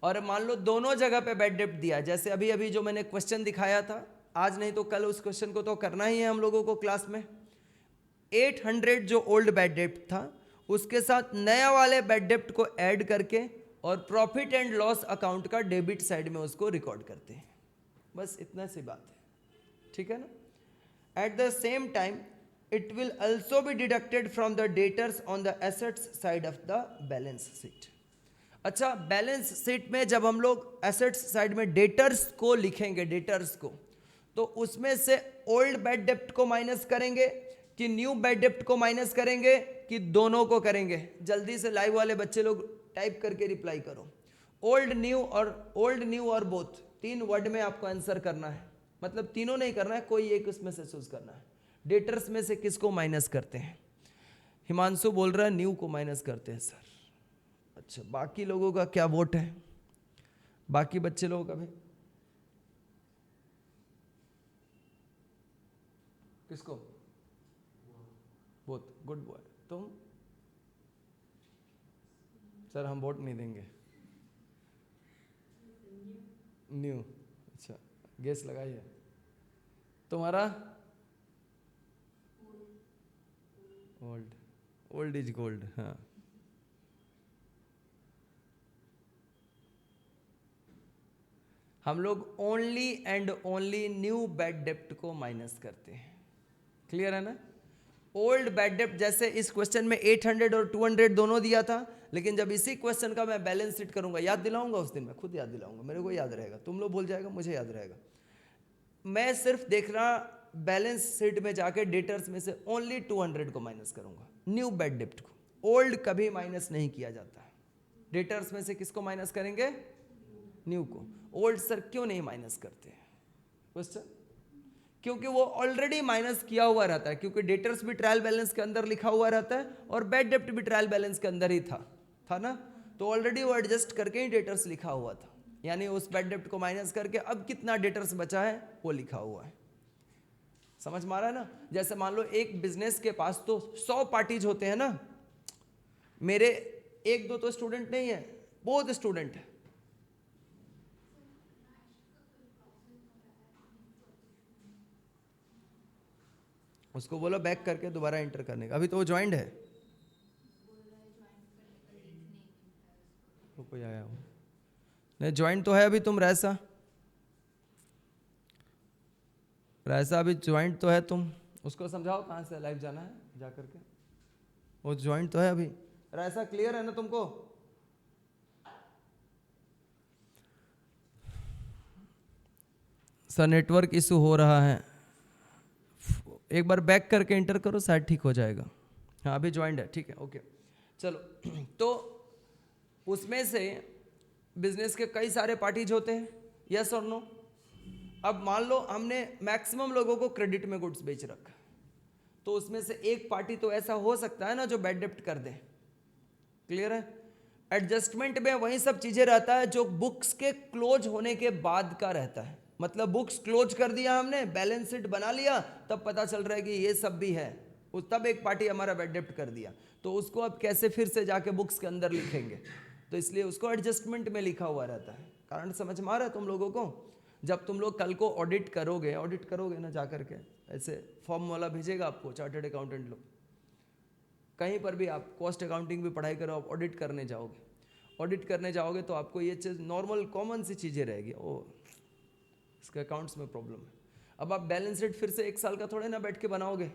और मान लो दोनों जगह पे बैड डेप्ट दिया, जैसे अभी अभी जो मैंने क्वेश्चन दिखाया था, आज नहीं तो कल उस क्वेश्चन को तो करना ही है हम लोगों को क्लास में। 800 जो ओल्ड बैड डेप्ट था उसके साथ नया वाले बैड डेप्ट को ऐड करके और प्रॉफिट एंड लॉस अकाउंट का डेबिट साइड में उसको रिकॉर्ड करते हैं। बस इतना सी बात है, ठीक है ना। At the same time, it will also be deducted from the debtors on the assets side of the balance sheet. अच्छा, बैलेंस शीट में जब हम लोग एसेट्स साइड में डेटर्स को लिखेंगे, डेटर्स को, तो उसमें से ओल्ड बैड डेप्ट को माइनस करेंगे कि न्यू बैड डेप्ट को माइनस करेंगे कि दोनों को करेंगे? जल्दी से लाइव वाले बच्चे लोग टाइप करके रिप्लाई करो। ओल्ड न्यू और बोथ, 3 वर्ड में आपको आंसर करना है, मतलब तीनों नहीं करना है, कोई एक उसमें से चूज करना है। डेटर्स में से किसको माइनस करते हैं? हिमांशु बोल रहा है न्यू को माइनस करते हैं सर। अच्छा, बाकी लोगों का क्या वोट है? बाकी बच्चे लोगों का भी किसको? Both, good boy. तुम? सर हम वोट नहीं देंगे। न्यू, अच्छा गेस लगाइए। तुम्हारा ओल्ड, ओल्ड इज गोल्ड। हाँ, हम लोग only and only new bad डेप्ट को माइनस करते हैं। क्लियर है ना? ओल्ड बैड डेप्ट, जैसे इस क्वेश्चन में 800 और 200 दोनों दिया था, लेकिन जब इसी क्वेश्चन का मैं बैलेंस शीट करूंगा, याद दिलाऊंगा उस दिन, मैं खुद याद दिलाऊंगा, मेरे को याद रहेगा, तुम लोग भूल जाएगा, मुझे याद रहेगा। मैं सिर्फ देख रहा बैलेंस शीट में जाके डेटर्स में से ओनली 200 को माइनस करूंगा, न्यू बैड डेप्ट को। ओल्ड कभी माइनस नहीं किया जाता है। डेटर्स में से किसको माइनस करेंगे? न्यू को। ओल्ड सर क्यों नहीं माइनस करते? क्वेश्चन, क्योंकि वो ऑलरेडी माइनस किया हुआ रहता है, क्योंकि डेटर्स भी ट्रायल बैलेंस के अंदर लिखा हुआ रहता है और बैड डेप्ट भी ट्रायल बैलेंस के अंदर ही था ना, तो ऑलरेडी वो एडजस्ट करके ही डेटर्स लिखा हुआ था, यानी उस बैड डेप्ट को माइनस करके अब कितना डेटर्स बचा है वो लिखा हुआ है। समझ में आ रहा है ना? जैसे मान लो एक बिजनेस के पास तो 100 पार्टीज होते हैं ना, मेरे 1-2 तो स्टूडेंट नहीं है, बहुत स्टूडेंट है। उसको बोलो बैक करके दोबारा एंटर करने का, अभी तो वो ज्वाइंट है। तो कोई आया हो नहीं, ज्वाइंट तो है अभी, तुम रैसा अभी ज्वाइंट तो है, तुम उसको समझाओ कहाँ से लाइव जाना है जा करके, वो ज्वाइंट तो है अभी। रैसा क्लियर है ना तुमको? सर नेटवर्क इशू हो रहा है, एक बार बैक करके एंटर करो, शायद ठीक हो जाएगा। हाँ अभी ज्वाइंट है, ठीक है, ओके चलो। तो उसमें से बिजनेस के कई सारे पार्टीज होते हैं, यस और नो। अब मान लो हमने मैक्सिमम लोगों को क्रेडिट में गुड्स बेच रखा, तो उसमें से एक पार्टी तो ऐसा हो सकता है ना जो बैड डेप्ट कर दे। क्लियर है? एडजस्टमेंट में वही सब चीजें रहता है जो बुक्स के क्लोज होने के बाद का रहता है। मतलब बुक्स क्लोज कर दिया हमने, बैलेंस शीट बना लिया, तब पता चल रहा है कि ये सब भी है, तब एक पार्टी हमारा बैड डेप्ट कर दिया, तो उसको अब कैसे फिर से जाके बुक्स के अंदर लिखेंगे, तो इसलिए उसको एडजस्टमेंट में लिखा हुआ रहता है। कारण समझ में आ रहा है तुम लोगों को? जब तुम लोग कल को ऑडिट करोगे ना जा करके, ऐसे फॉर्म वाला भेजेगा आपको चार्टर्ड अकाउंटेंट लोग, कहीं पर भी आप कॉस्ट अकाउंटिंग भी पढ़ाई करो, आप ऑडिट करने जाओगे तो आपको ये चीज़ नॉर्मल कॉमन सी चीज़ें रहेगी, ओ इसके अकाउंट्स में प्रॉब्लम है। अब आप बैलेंस शीट फिर से 1 साल का थोड़े ना बैठ के बनाओगे,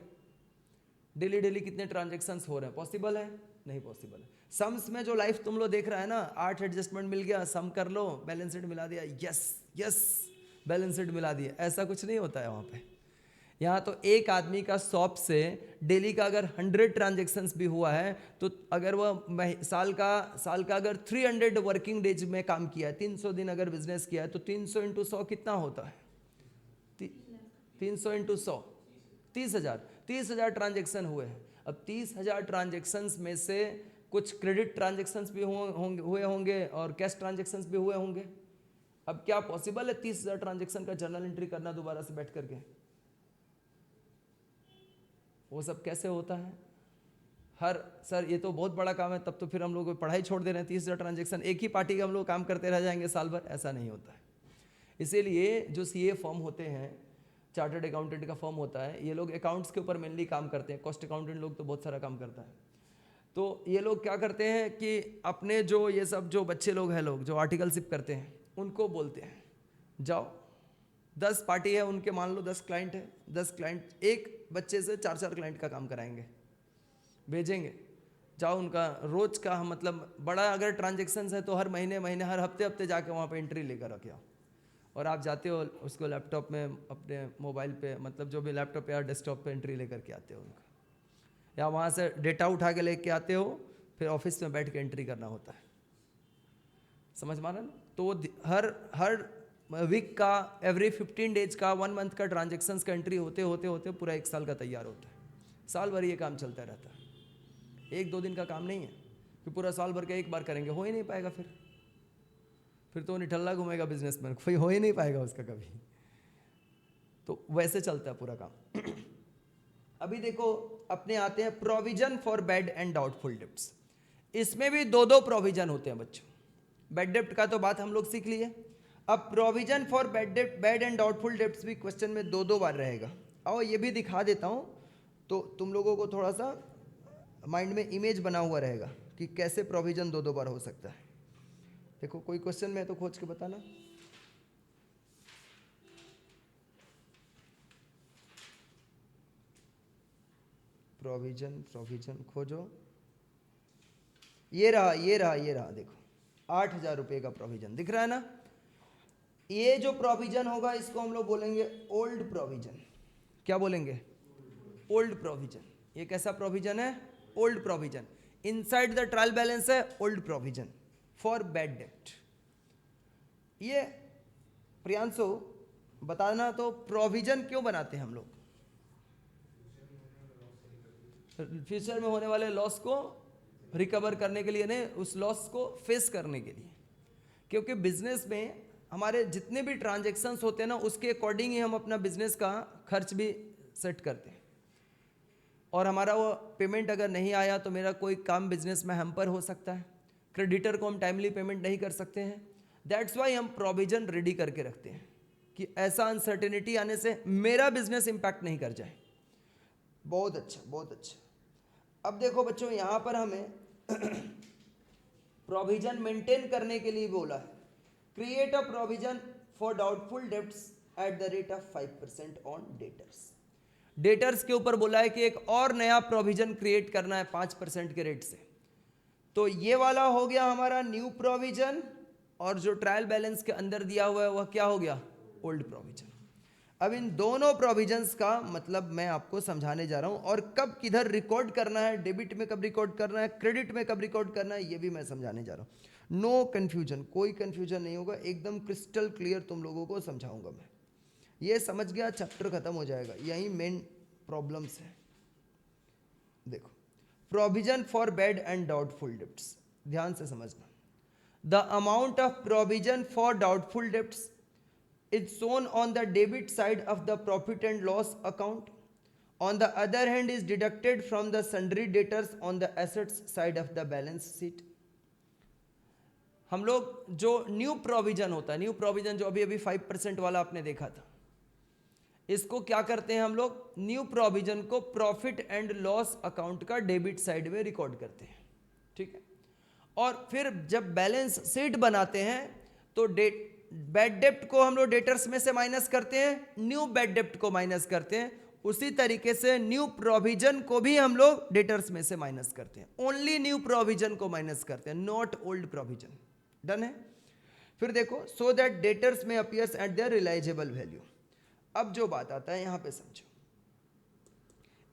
डेली कितने ट्रांजेक्शन्स हो रहे हैं, पॉसिबल है? नहीं पॉसिबल है। सम्स में जो लाइफ तुम लोग देख रहा है ना, 8 एडजस्टमेंट मिल गया, सम कर लो, बैलेंस शीट मिला दिया, यस बैलेंस शीट मिला दिया, ऐसा कुछ नहीं होता है वहाँ पे। यहाँ तो एक आदमी का शॉप से डेली का अगर 100 ट्रांजेक्शन्स भी हुआ है, तो अगर वह साल का अगर 300 वर्किंग डेज में काम किया है, 300 दिन अगर बिजनेस किया है, तो 300 × 100 कितना होता है? 300 × 100 30,000 ट्रांजेक्शन हुए हैं। अब 30,000 ट्रांजेक्शन्स में से कुछ क्रेडिट ट्रांजेक्शन्स भी हुए होंगे और कैश ट्रांजेक्शन्स भी हुए होंगे। अब क्या पॉसिबल है 30,000 ट्रांजेक्शन का जर्नल एंट्री करना दोबारा से बैठ करके? वो सब कैसे होता है? सर ये तो बहुत बड़ा काम है, तब तो फिर हम लोग पढ़ाई छोड़ दे रहे हैं। 30,000 ट्रांजेक्शन एक ही पार्टी का हम लोग काम करते रह जाएंगे साल भर, ऐसा नहीं होता है। इसीलिए जो सीए फॉर्म होते हैं, चार्टर्ड अकाउंटेंट का फॉर्म होता है, ये लोग अकाउंट्स के ऊपर मेनली काम करते हैं। कॉस्ट अकाउंटेंट लोग तो बहुत सारा काम करता है। तो ये लोग क्या करते हैं कि अपने जो ये सब जो बच्चे लोग हैं, लोग जो आर्टिकलशिप करते हैं, उनको बोलते हैं जाओ 10 पार्टी है उनके, मान लो 10 क्लाइंट है, 10 क्लाइंट एक बच्चे से 4-4 क्लाइंट का काम कराएंगे, भेजेंगे, जाओ उनका रोज का, मतलब बड़ा अगर ट्रांजेक्शन्स है तो हर महीने हर हफ्ते जाके वहाँ पे एंट्री लेकर रखे आओ। और आप जाते हो उसको लैपटॉप में, अपने मोबाइल पे, मतलब जो भी लैपटॉप या डेस्कटॉप पे एंट्री लेकर के आते हो उनका, या वहाँ से डेटा उठा के लेके आते हो, फिर ऑफिस में बैठ के एंट्री करना होता है। समझ में आ रहा है ना? तो वो हर वीक का, एवरी 15 डेज का, 1 मंथ का ट्रांजेक्शन्स का एंट्री होते पूरा 1 साल का तैयार होता है। साल भर ये काम चलता रहता है, 1-2 दिन का काम नहीं है कि पूरा साल भर का एक बार करेंगे, हो ही नहीं पाएगा। फिर तो निठल्ला घूमेगा बिजनेसमैन, कोई हो ही नहीं पाएगा उसका कभी। तो वैसे चलता है पूरा काम। अभी देखो अपने आते हैं provision for bad and doubtful debts. इसमें भी 2-2 प्रोविजन होते हैं बच्चों। बैड डेप्ट का तो बात हम लोग सीख लिए। अब provision for bad and doubtful debts भी क्वेश्चन में दो बार रहेगा। और ये भी दिखा देता हूँ तो तुम लोगों को थोड़ा सा माइंड में इमेज बना हुआ रहेगा कि कैसे प्रोविजन दो बार हो सकता है। देखो कोई क्वेश्चन में है तो खोज के बताना। प्रोविजन खोजो। ये रहा देखो 8,000 रुपये का प्रोविजन दिख रहा है ना। ये जो प्रोविजन होगा इसको हम लोग बोलेंगे ओल्ड प्रोविजन। क्या बोलेंगे? Old provision. ये कैसा प्रोविजन है? Old provision. Inside the trial balance है ओल्ड प्रोविजन फॉर बैड डेब्ट। ये प्रियांशु बताना तो प्रोविजन क्यों बनाते हैं हम लोग? फ्यूचर में होने वाले लॉस को रिकवर करने के लिए, नहीं उस लॉस को फेस करने के लिए। क्योंकि बिजनेस में हमारे जितने भी ट्रांजैक्शंस होते हैं ना उसके अकॉर्डिंग ही हम अपना बिजनेस का खर्च भी सेट करते हैं। और हमारा वो पेमेंट अगर नहीं आया तो मेरा कोई काम बिजनेस में हैम्पर हो सकता है। क्रेडिटर को हम टाइमली पेमेंट नहीं कर सकते हैं। दैट्स वाई हम प्रोविजन रेडी करके रखते हैं कि ऐसा अनसर्टेनिटी आने से मेरा बिजनेस इंपैक्ट नहीं कर जाए। बहुत अच्छा, बहुत अच्छा। अब देखो बच्चों यहाँ पर हमें प्रोविजन मेंटेन करने के लिए बोला है create a provision for doubtful debts at the rate of 5% on debtors. Debtors के ऊपर बोला है कि एक और नया प्रोविजन क्रिएट करना है 5% के रेट से। तो ये वाला हो गया हमारा न्यू प्रोविजन, और जो ट्रायल बैलेंस के अंदर दिया हुआ है वह क्या हो गया? Old provision. अब इन दोनों प्रोविजंस का मतलब मैं आपको समझाने जा रहा हूं, और कब किधर रिकॉर्ड करना है, डेबिट में कब रिकॉर्ड करना है, क्रेडिट में कब रिकॉर्ड करना है, ये भी मैं समझाने जा रहा हूं। नो कंफ्यूजन, कोई कंफ्यूजन नहीं होगा, एकदम क्रिस्टल क्लियर तुम लोगों को समझाऊंगा मैं। ये समझ गया चैप्टर खत्म हो जाएगा। यही मेन प्रॉब्लम्स है। देखो provision for bad and doubtful debts, ध्यान से समझना। The amount of provision for doubtful debts is shown on the debit side of the profit and loss account. On the other hand is deducted from the sundry debtors on the assets side of the balance sheet. हम लोग जो new provision होता है, new provision जो अभी अभी 5% वाला आपने देखा था, इसको क्या करते हैं हम लोग? न्यू प्रोविजन को प्रॉफिट एंड लॉस अकाउंट का डेबिट साइड में रिकॉर्ड करते हैं, ठीक है। और फिर जब बैलेंस शीट बनाते हैं तो बैड डेप्ट को हम लोग डेटर्स में से माइनस करते हैं, न्यू बैड डेप्ट को माइनस करते हैं। उसी तरीके से न्यू प्रोविजन को भी हम लोग डेटर्स में से माइनस करते हैं। ओनली न्यू प्रोविजन को माइनस करते हैं, नॉट ओल्ड प्रोविजन। डन है। फिर देखो सो दैट डेटर्स में appears eight there realisable value. अब जो बात आता है यहां पे समझो।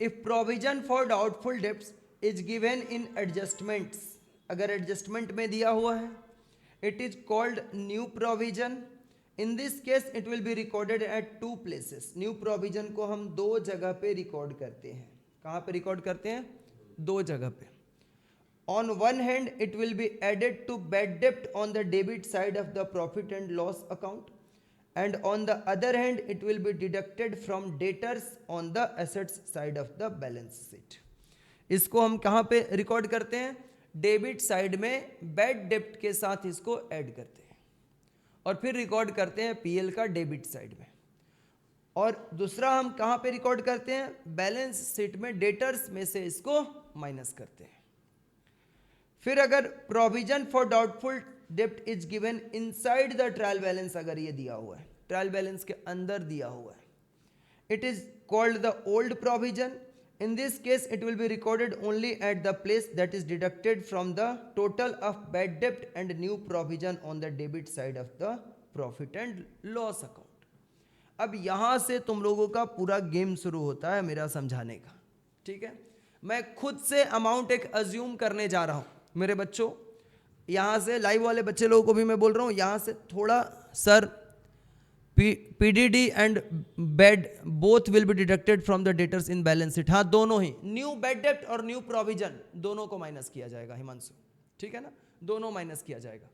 If provision for doubtful debts is given in adjustments, अगर एडजस्टमेंट में दिया हुआ है, it is called new provision. In this case it will be recorded at two places. New provision को हम दो जगह पे रिकॉर्ड करते हैं। कहाँ पे रिकॉर्ड करते हैं? दो जगह पे। On one hand it will be added to bad debt on the debit side of the profit and loss account, and on the other hand it will be deducted from debtors on the assets side of the balance sheet. इसको हम कहाँ पे record करते हैं? Debit side में bad डेब्ट के साथ इसको ऐड करते हैं, और फिर रिकॉर्ड करते हैं पीएल का डेबिट साइड में। और दूसरा हम कहां पे रिकॉर्ड करते हैं? बैलेंस शीट में डेटर्स में से इसको माइनस करते हैं। फिर अगर प्रोविजन फॉर डाउटफुल डेब्ट is given inside the trial balance, अगर ये दिया हुआ है ट्रायल बैलेंस के अंदर दिया हुआ है, it is called the old provision. In this case it will be recorded only at the place that is deducted from the total of bad debt and new provision on the debit side of the profit and loss account. अब यहाँ से तुम लोगों का पूरा game शुरू होता है मेरा समझाने का, ठीक है। मैं खुद से अमाउंट एक अज्यूम करने जा रहा हूँ मेरे बच्चों। यहाँ से लाइव वाले बच्चे लोगों को भी मैं बोल रहा हूँ, यहाँ से थोड़ा sir PDD and bad both will be deducted from the debtors in balance sheet. हाँ दोनों ही, न्यू बैड डेप्ट और न्यू प्रोविजन दोनों को माइनस किया जाएगा हिमांशु, ठीक है ना, दोनों माइनस किया जाएगा।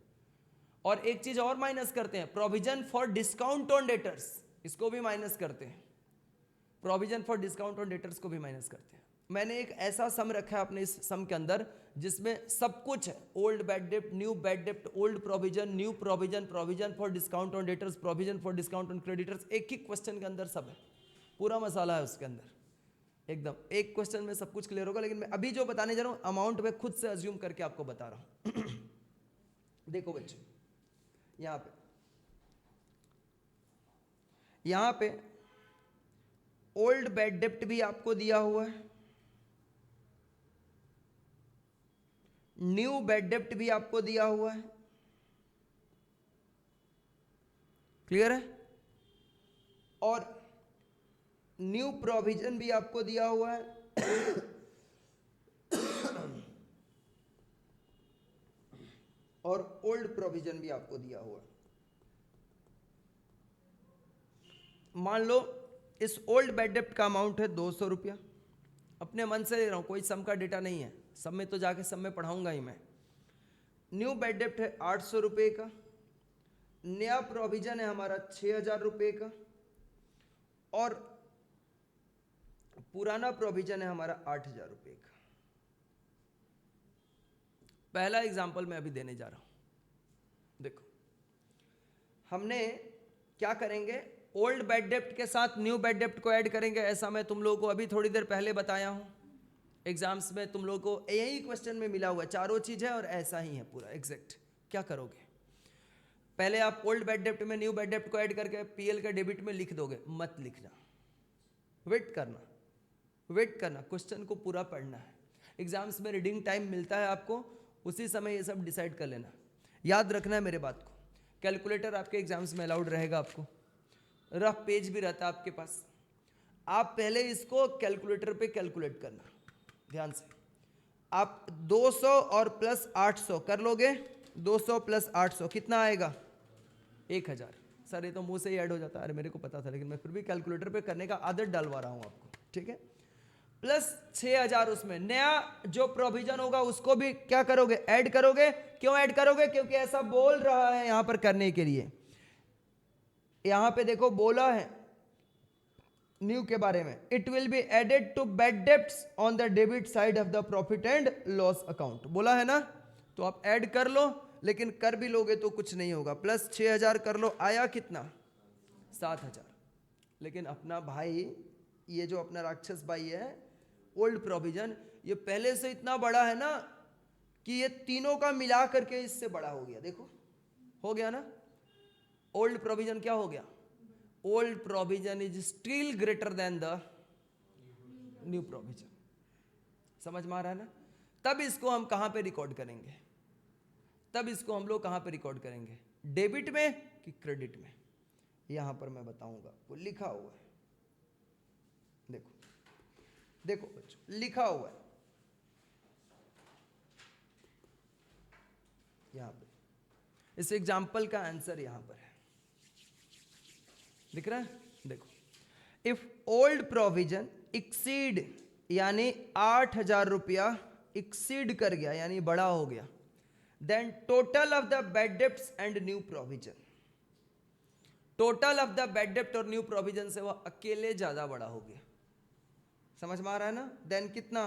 और एक चीज और माइनस करते हैं, provision for discount on debtors, इसको भी माइनस करते हैं। Provision for discount on debtors को भी माइनस करते हैं। मैंने एक ऐसा सम रखा है अपने इस सम के अंदर जिसमें सब कुछ है, old bad dept, new bad dept, old provision, new provision, provision for discount on debtors, provision for discount on creditors, एक ही क्वेश्चन के अंदर सब है, पूरा मसाला है उसके अंदर एकदम। एक क्वेश्चन में सब कुछ क्लियर होगा, लेकिन मैं अभी जो बताने जा रहा हूं अमाउंट में खुद से अज्यूम करके आपको बता रहा हूं। देखो बच्चों, यहां पे ओल्ड बैड डेप्ट भी आपको दिया हुआ है, न्यू बैड डेप्ट भी आपको दिया हुआ है, क्लियर है, और न्यू प्रोविजन भी आपको दिया हुआ है और ओल्ड प्रोविजन भी आपको दिया हुआ है। मान लो इस ओल्ड बैड डेप्ट का अमाउंट है 200 रुपया, अपने मन से ले रहा हूं, कोई सम का डेटा नहीं है, सब में तो जाके सब में पढ़ाऊंगा ही मैं। न्यू बैड डेप्ट है 800 रुपये का, नया प्रोविजन है हमारा 6000 रुपये का, और पुराना प्रोविजन है हमारा 8000 रुपये का। पहला एग्जाम्पल मैं अभी देने जा रहा हूं। देखो, हमने क्या करेंगे, ओल्ड बैड डेप्ट के साथ न्यू बैड डेप्ट को ऐड करेंगे, ऐसा मैं तुम लोगों को अभी थोड़ी देर पहले बताया हूं। एग्जाम्स में तुम लोगों को यही क्वेश्चन में मिला हुआ, चारों चीज है और ऐसा ही है पूरा एग्जैक्ट। क्या करोगे, पहले आप ओल्ड बैड डेप्ट में न्यू बैड डेप्ट को ऐड करके पीएल का डेबिट में लिख दोगे, मत लिखना, वेट करना, क्वेश्चन को पूरा पढ़ना है। एग्जाम्स में रीडिंग टाइम मिलता है आपको, उसी समय ये सब डिसाइड कर लेना। याद रखना है मेरे बात को, कैलकुलेटर आपके एग्जाम्स में अलाउड रहेगा, आपको रफ पेज भी रहता है आपके पास, आप पहले इसको कैलकुलेटर पे कैलकुलेट करना ध्यान से। आप 200 और प्लस 800 कर लोगे, 200 प्लस 800 कितना आएगा, 1000। सर ये तो मुंह से ही ऐड हो जाता है, अरे मेरे को पता था, लेकिन मैं फिर भी कैलकुलेटर पे करने का आदत डालवा रहा हूं आपको, ठीक है। प्लस 6000, उसमें नया जो प्रोविजन होगा उसको भी क्या करोगे, ऐड करोगे। क्यों ऐड करोगे, क्योंकि ऐसा बोल रहा है यहां पर करने के लिए। यहां पे देखो बोला है न्यू के बारे में, it will be added to bad debts on the debit side of the profit and loss account, बोला है ना। तो आप ऐड कर लो, लेकिन कर भी लोगे तो कुछ नहीं होगा। प्लस 6000 कर लो, आया कितना, 7000। लेकिन अपना भाई, ये जो अपना राक्षस भाई है ओल्ड प्रोविजन, ये पहले से इतना बड़ा है ना कि ये तीनों का मिला करके इससे बड़ा हो गया। देखो हो गया ना, ओल्ड प्रोविजन क्या हो गया, old provision is still greater than the new provision. समझ में आ रहा है ना। तब इसको हम कहां पे रिकॉर्ड करेंगे, तब इसको हम लोग कहां पे रिकॉर्ड करेंगे, डेबिट में कि क्रेडिट में, यहां पर मैं बताऊंगा, वो लिखा हुआ है। देखो देखो बच्चों, लिखा हुआ है यहां पे, इस एग्जाम्पल का आंसर यहां पर है, दिख रहा है। देखो, इफ ओल्ड प्रोविजन एक्सीड, यानी 8000 रुपया एक्सीड कर गया, यानी बड़ा हो गया, then total of the bad debts and new provision, total of the bad डेप्ट और न्यू प्रोविजन से वह अकेले ज्यादा बड़ा हो गया। समझ में आ रहा है ना। देन कितना,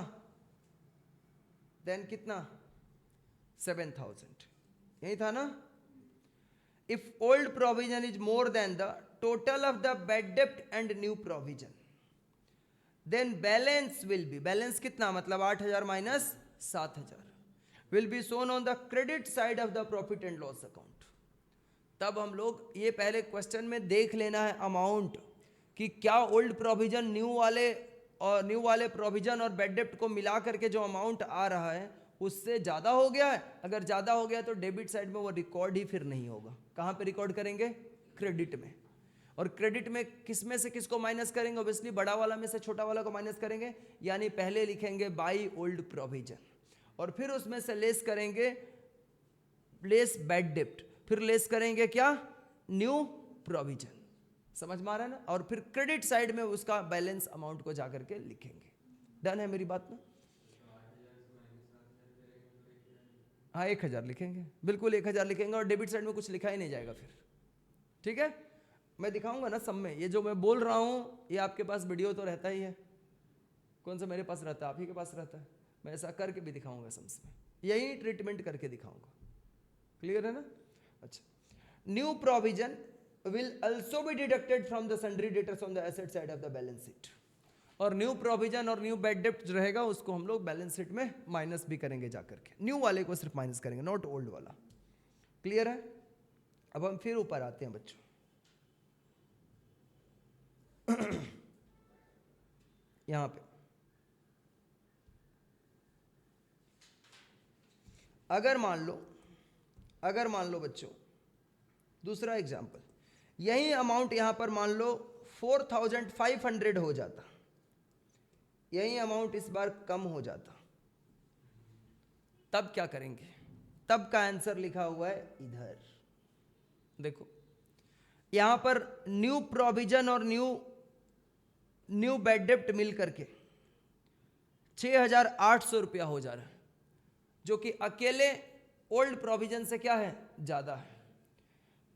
7000, यही था ना। If old provision is more than the total of the bad डेप्ट and new provision, then balance will be, balance कितना, मतलब 8000 minus 7000, will be shown on the credit side of the profit and loss account. तब हम लोग ये पहले question में देख लेना है अमाउंट कि क्या ओल्ड प्रोविजन न्यू वाले प्रोविजन और बैड डेप्ट को मिला करके जो अमाउंट आ रहा है उससे ज़्यादा हो गया है। अगर ज़्यादा हो गया तो डेबिट साइड में वो रिकॉर्ड ही फिर नहीं होगा। कहाँ पे रिकॉर्ड करेंगे, क्रेडिट में। और क्रेडिट में किस में से किसको माइनस करेंगे, ऑब्वियसली बड़ा वाला में से छोटा वाला को माइनस करेंगे, यानी पहले लिखेंगे बाई ओल्ड प्रोविजन और फिर उसमें से लेस करेंगे लेस बैड डेप्ट, फिर लेस करेंगे क्या, न्यू प्रोविजन। समझ में आ रहा है ना। और फिर क्रेडिट साइड में उसका बैलेंस अमाउंट को जाकर के लिखेंगे। डन है मेरी बात ना। हाँ 1000 लिखेंगे, बिल्कुल 1000 लिखेंगे और डेबिट साइड में कुछ लिखा ही नहीं जाएगा फिर। ठीक है, मैं दिखाऊंगा ना सब में। ये जो मैं बोल रहा हूं ये आपके पास वीडियो तो रहता ही है, कौन सा मेरे पास रहता है, आप ही के पास रहता है। मैं ऐसा करके भी दिखाऊंगा सम्स में, यही ट्रीटमेंट करके दिखाऊंगा। क्लियर है ना? अच्छा, new provision will also be deducted from the sundry debtors on the asset side of the balance sheet। और न्यू प्रोविजन और न्यू बैड डेप्ट जो रहेगा उसको हम लोग बैलेंस शीट में माइनस भी करेंगे जाकर के, न्यू वाले को सिर्फ माइनस करेंगे, नॉट ओल्ड वाला। क्लियर है? अब हम फिर ऊपर आते हैं बच्चों। यहां पे अगर मान लो बच्चों, दूसरा एग्जांपल, यही अमाउंट यहां पर मान लो 4500 हो जाता, यही अमाउंट इस बार कम हो जाता, तब क्या करेंगे? तब का आंसर लिखा हुआ है इधर देखो। यहां पर न्यू प्रोविजन और न्यू बैड डेप्ट मिल करके 6800 रुपया हो जा रहा है, जो कि अकेले ओल्ड प्रोविजन से क्या है, ज्यादा है।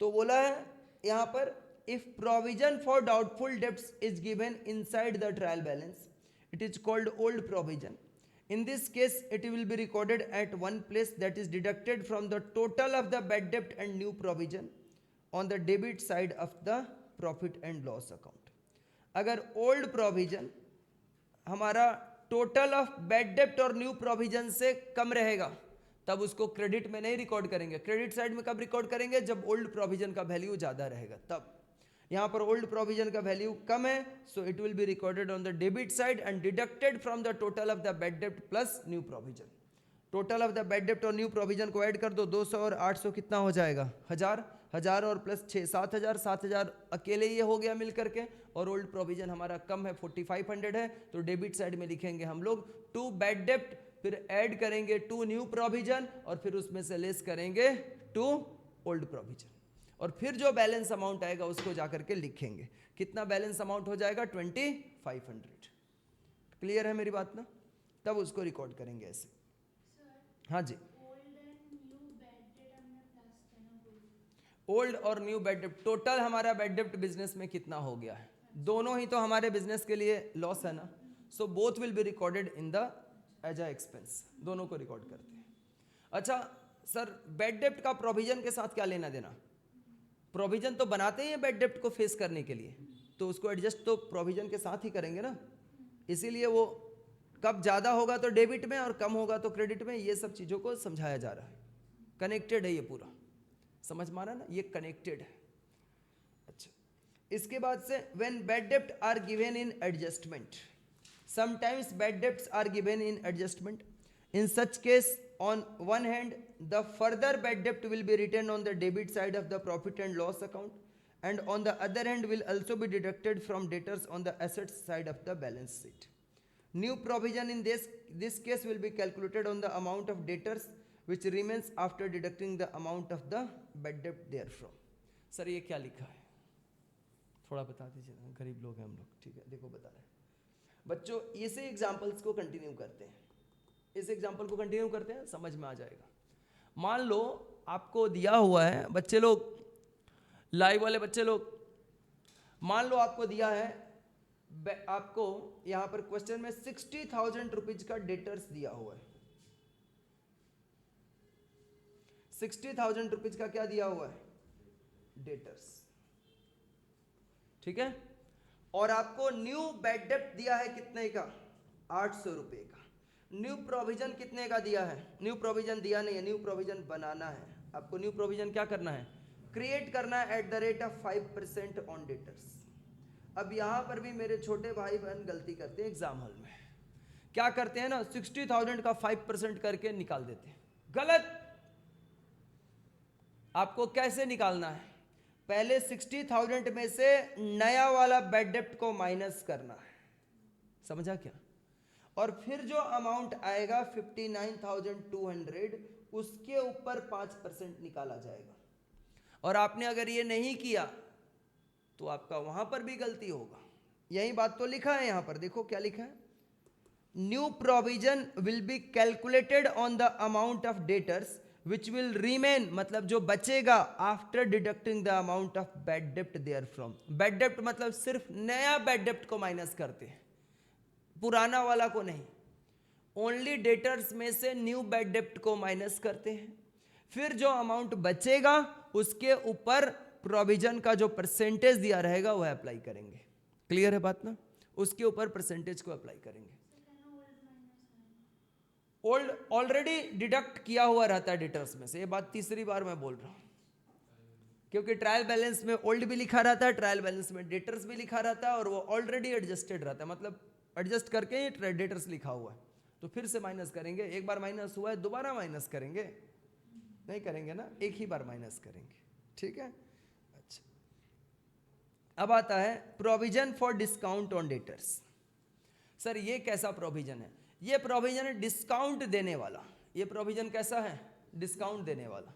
तो बोला है यहां पर, if provision for doubtful debts is given inside the trial balance, it is called old provision. In this case, it will be recorded at one place, that is deducted from the total of the bad debt and new provision on the debit side of the profit and loss account। अगर old provision हमारा total of bad डेप्ट और new provision से कम रहेगा, तब उसको credit में नहीं रिकॉर्ड करेंगे। क्रेडिट साइड में कब रिकॉर्ड करेंगे? जब ओल्ड प्रोविजन का वैल्यू ज़्यादा रहेगा तब। यहाँ पर ओल्ड प्रोविजन का वैल्यू कम है, so it will be recorded on the debit side and deducted from the total of the bad dept plus new provision. Total of the bad डेप्ट और न्यू प्रोविजन को ऐड कर दो, 200 और 800 कितना हो जाएगा? 1000 और प्लस 6 7000, 7000 अकेले ये हो गया मिल करके, और ओल्ड प्रोविजन हमारा कम है 4500 है, तो डेबिट साइड में लिखेंगे हम लोग 2 बैड डेप्ट, फिर ऐड करेंगे 2 न्यू प्रोविजन, और फिर उसमें से लेस करेंगे 2 ओल्ड प्रोविजन, और फिर जो बैलेंस अमाउंट आएगा उसको जाकर के लिखेंगे। कितना बैलेंस अमाउंट हो जाएगा? 2500। क्लियर है मेरी बात ना? तब उसको रिकॉर्ड करेंगे ऐसे। हाँ जी, ओल्ड और न्यू बैड डेप्ट, टोटल हमारा बैड डेप्ट बिजनेस में कितना हो गया है, दोनों ही तो हमारे बिजनेस के लिए लॉस है ना, so both will be recorded in the as a expense, दोनों को रिकॉर्ड करते हैं। अच्छा सर, बैड डेप्ट का प्रोविजन के साथ क्या लेना देना? प्रोविजन तो बनाते ही हैं बैड डेप्ट को फेस करने के लिए, तो उसको एडजस्ट तो प्रोविजन के साथ ही करेंगे ना, इसीलिए वो कब ज़्यादा होगा तो डेबिट में और कम होगा तो क्रेडिट में, ये सब चीज़ों को समझाया जा रहा है। कनेक्टेड है ये पूरा, समझ में आ रहा है ना, ये कनेक्टेड है। अच्छा, इसके बाद से व्हेन बैड डेप्ट are given in adjustment, sometimes bad debts are given in adjustment, in such case on one hand the further bad debt will be written on the debit side of the profit and loss account, and on the other hand will also be deducted from debtors on the assets side of the balance sheet. New provision in this case will be calculated on the amount of debtors which remains after deducting the amount of the bad debt therefrom। Sir ये क्या लिखा है, थोड़ा बता दीजिए, गरीब लोग हैं हम लोग। ठीक है, देखो बता रहे हैं बच्चों, इसे एग्जाम्पल्स को कंटिन्यू करते हैं, इस एग्जाम्पल को कंटिन्यू करते हैं, समझ में आ जाएगा। मान लो आपको दिया हुआ है, बच्चे लोग, लाइव वाले बच्चे लोग, मान लो आपको दिया है, आपको यहां पर क्वेश्चन में 60,000 रुपीज का डेटर्स दिया हुआ है। 60,000 रुपीज का क्या दिया हुआ है? डेटर्स। ठीक है, और आपको न्यू बैड डेप्ट दिया है कितने का? 800 रुपए का। न्यू प्रोविजन कितने का दिया है? न्यू प्रोविजन दिया नहीं है, न्यू प्रोविजन बनाना है आपको। न्यू प्रोविजन क्या करना है? क्रिएट करना है at the rate of 5% on debtors. अब यहां पर भी मेरे छोटे भाई बहन गलती करते हैं एग्जाम हॉल में, क्या करते हैं ना, 60,000 का 5% करके निकाल देते हैं। गलत। आपको कैसे निकालना है? पहले 60,000 में से नया वाला बैड डेप्ट को माइनस करना है, समझा क्या? और फिर जो अमाउंट आएगा 59,200, उसके ऊपर 5% निकाला जाएगा। और आपने अगर ये नहीं किया तो आपका वहां पर भी गलती होगा। यही बात तो लिखा है यहां पर, देखो क्या लिखा है, new provision will be calculated on the amount of debtors which will remain, मतलब जो बचेगा after deducting the amount of bad डेप्ट देयर फ्रॉम। बैड डेप्ट मतलब सिर्फ नया बैड डेप्ट को माइनस करते हैं, पुराना वाला को नहीं, ओनली डेटर्स में से न्यू बैड डेप्ट को माइनस करते हैं, फिर जो अमाउंट बचेगा उसके ऊपर प्रोविजन का जो परसेंटेज दिया रहेगा वह अप्लाई करेंगे। क्लियर है बात ना? उसके ऊपर परसेंटेज को अप्लाई करेंगे। ओल्ड ऑलरेडी डिडक्ट किया हुआ रहता है डेटर्स में से, ये बात तीसरी बार मैं बोल रहा हूं, क्योंकि ट्रायल बैलेंस में ओल्ड भी लिखा रहता है, ट्रायल बैलेंस में डेटर्स भी लिखा रहता है, और वो ऑलरेडी एडजस्टेड रहता है, मतलब एडजस्ट करके ही डेटर्स लिखा हुआ है, तो फिर से माइनस करेंगे। एक बार माइनस हुआ है दोबारा माइनस करेंगे नहीं करेंगे ना, एक ही बार माइनस करेंगे। ठीक है, अच्छा। अब आता है provision for discount on debtors. Sir ये कैसा प्रोविजन है? ये प्रोविजन है डिस्काउंट देने वाला। ये प्रोविजन कैसा है? डिस्काउंट देने वाला।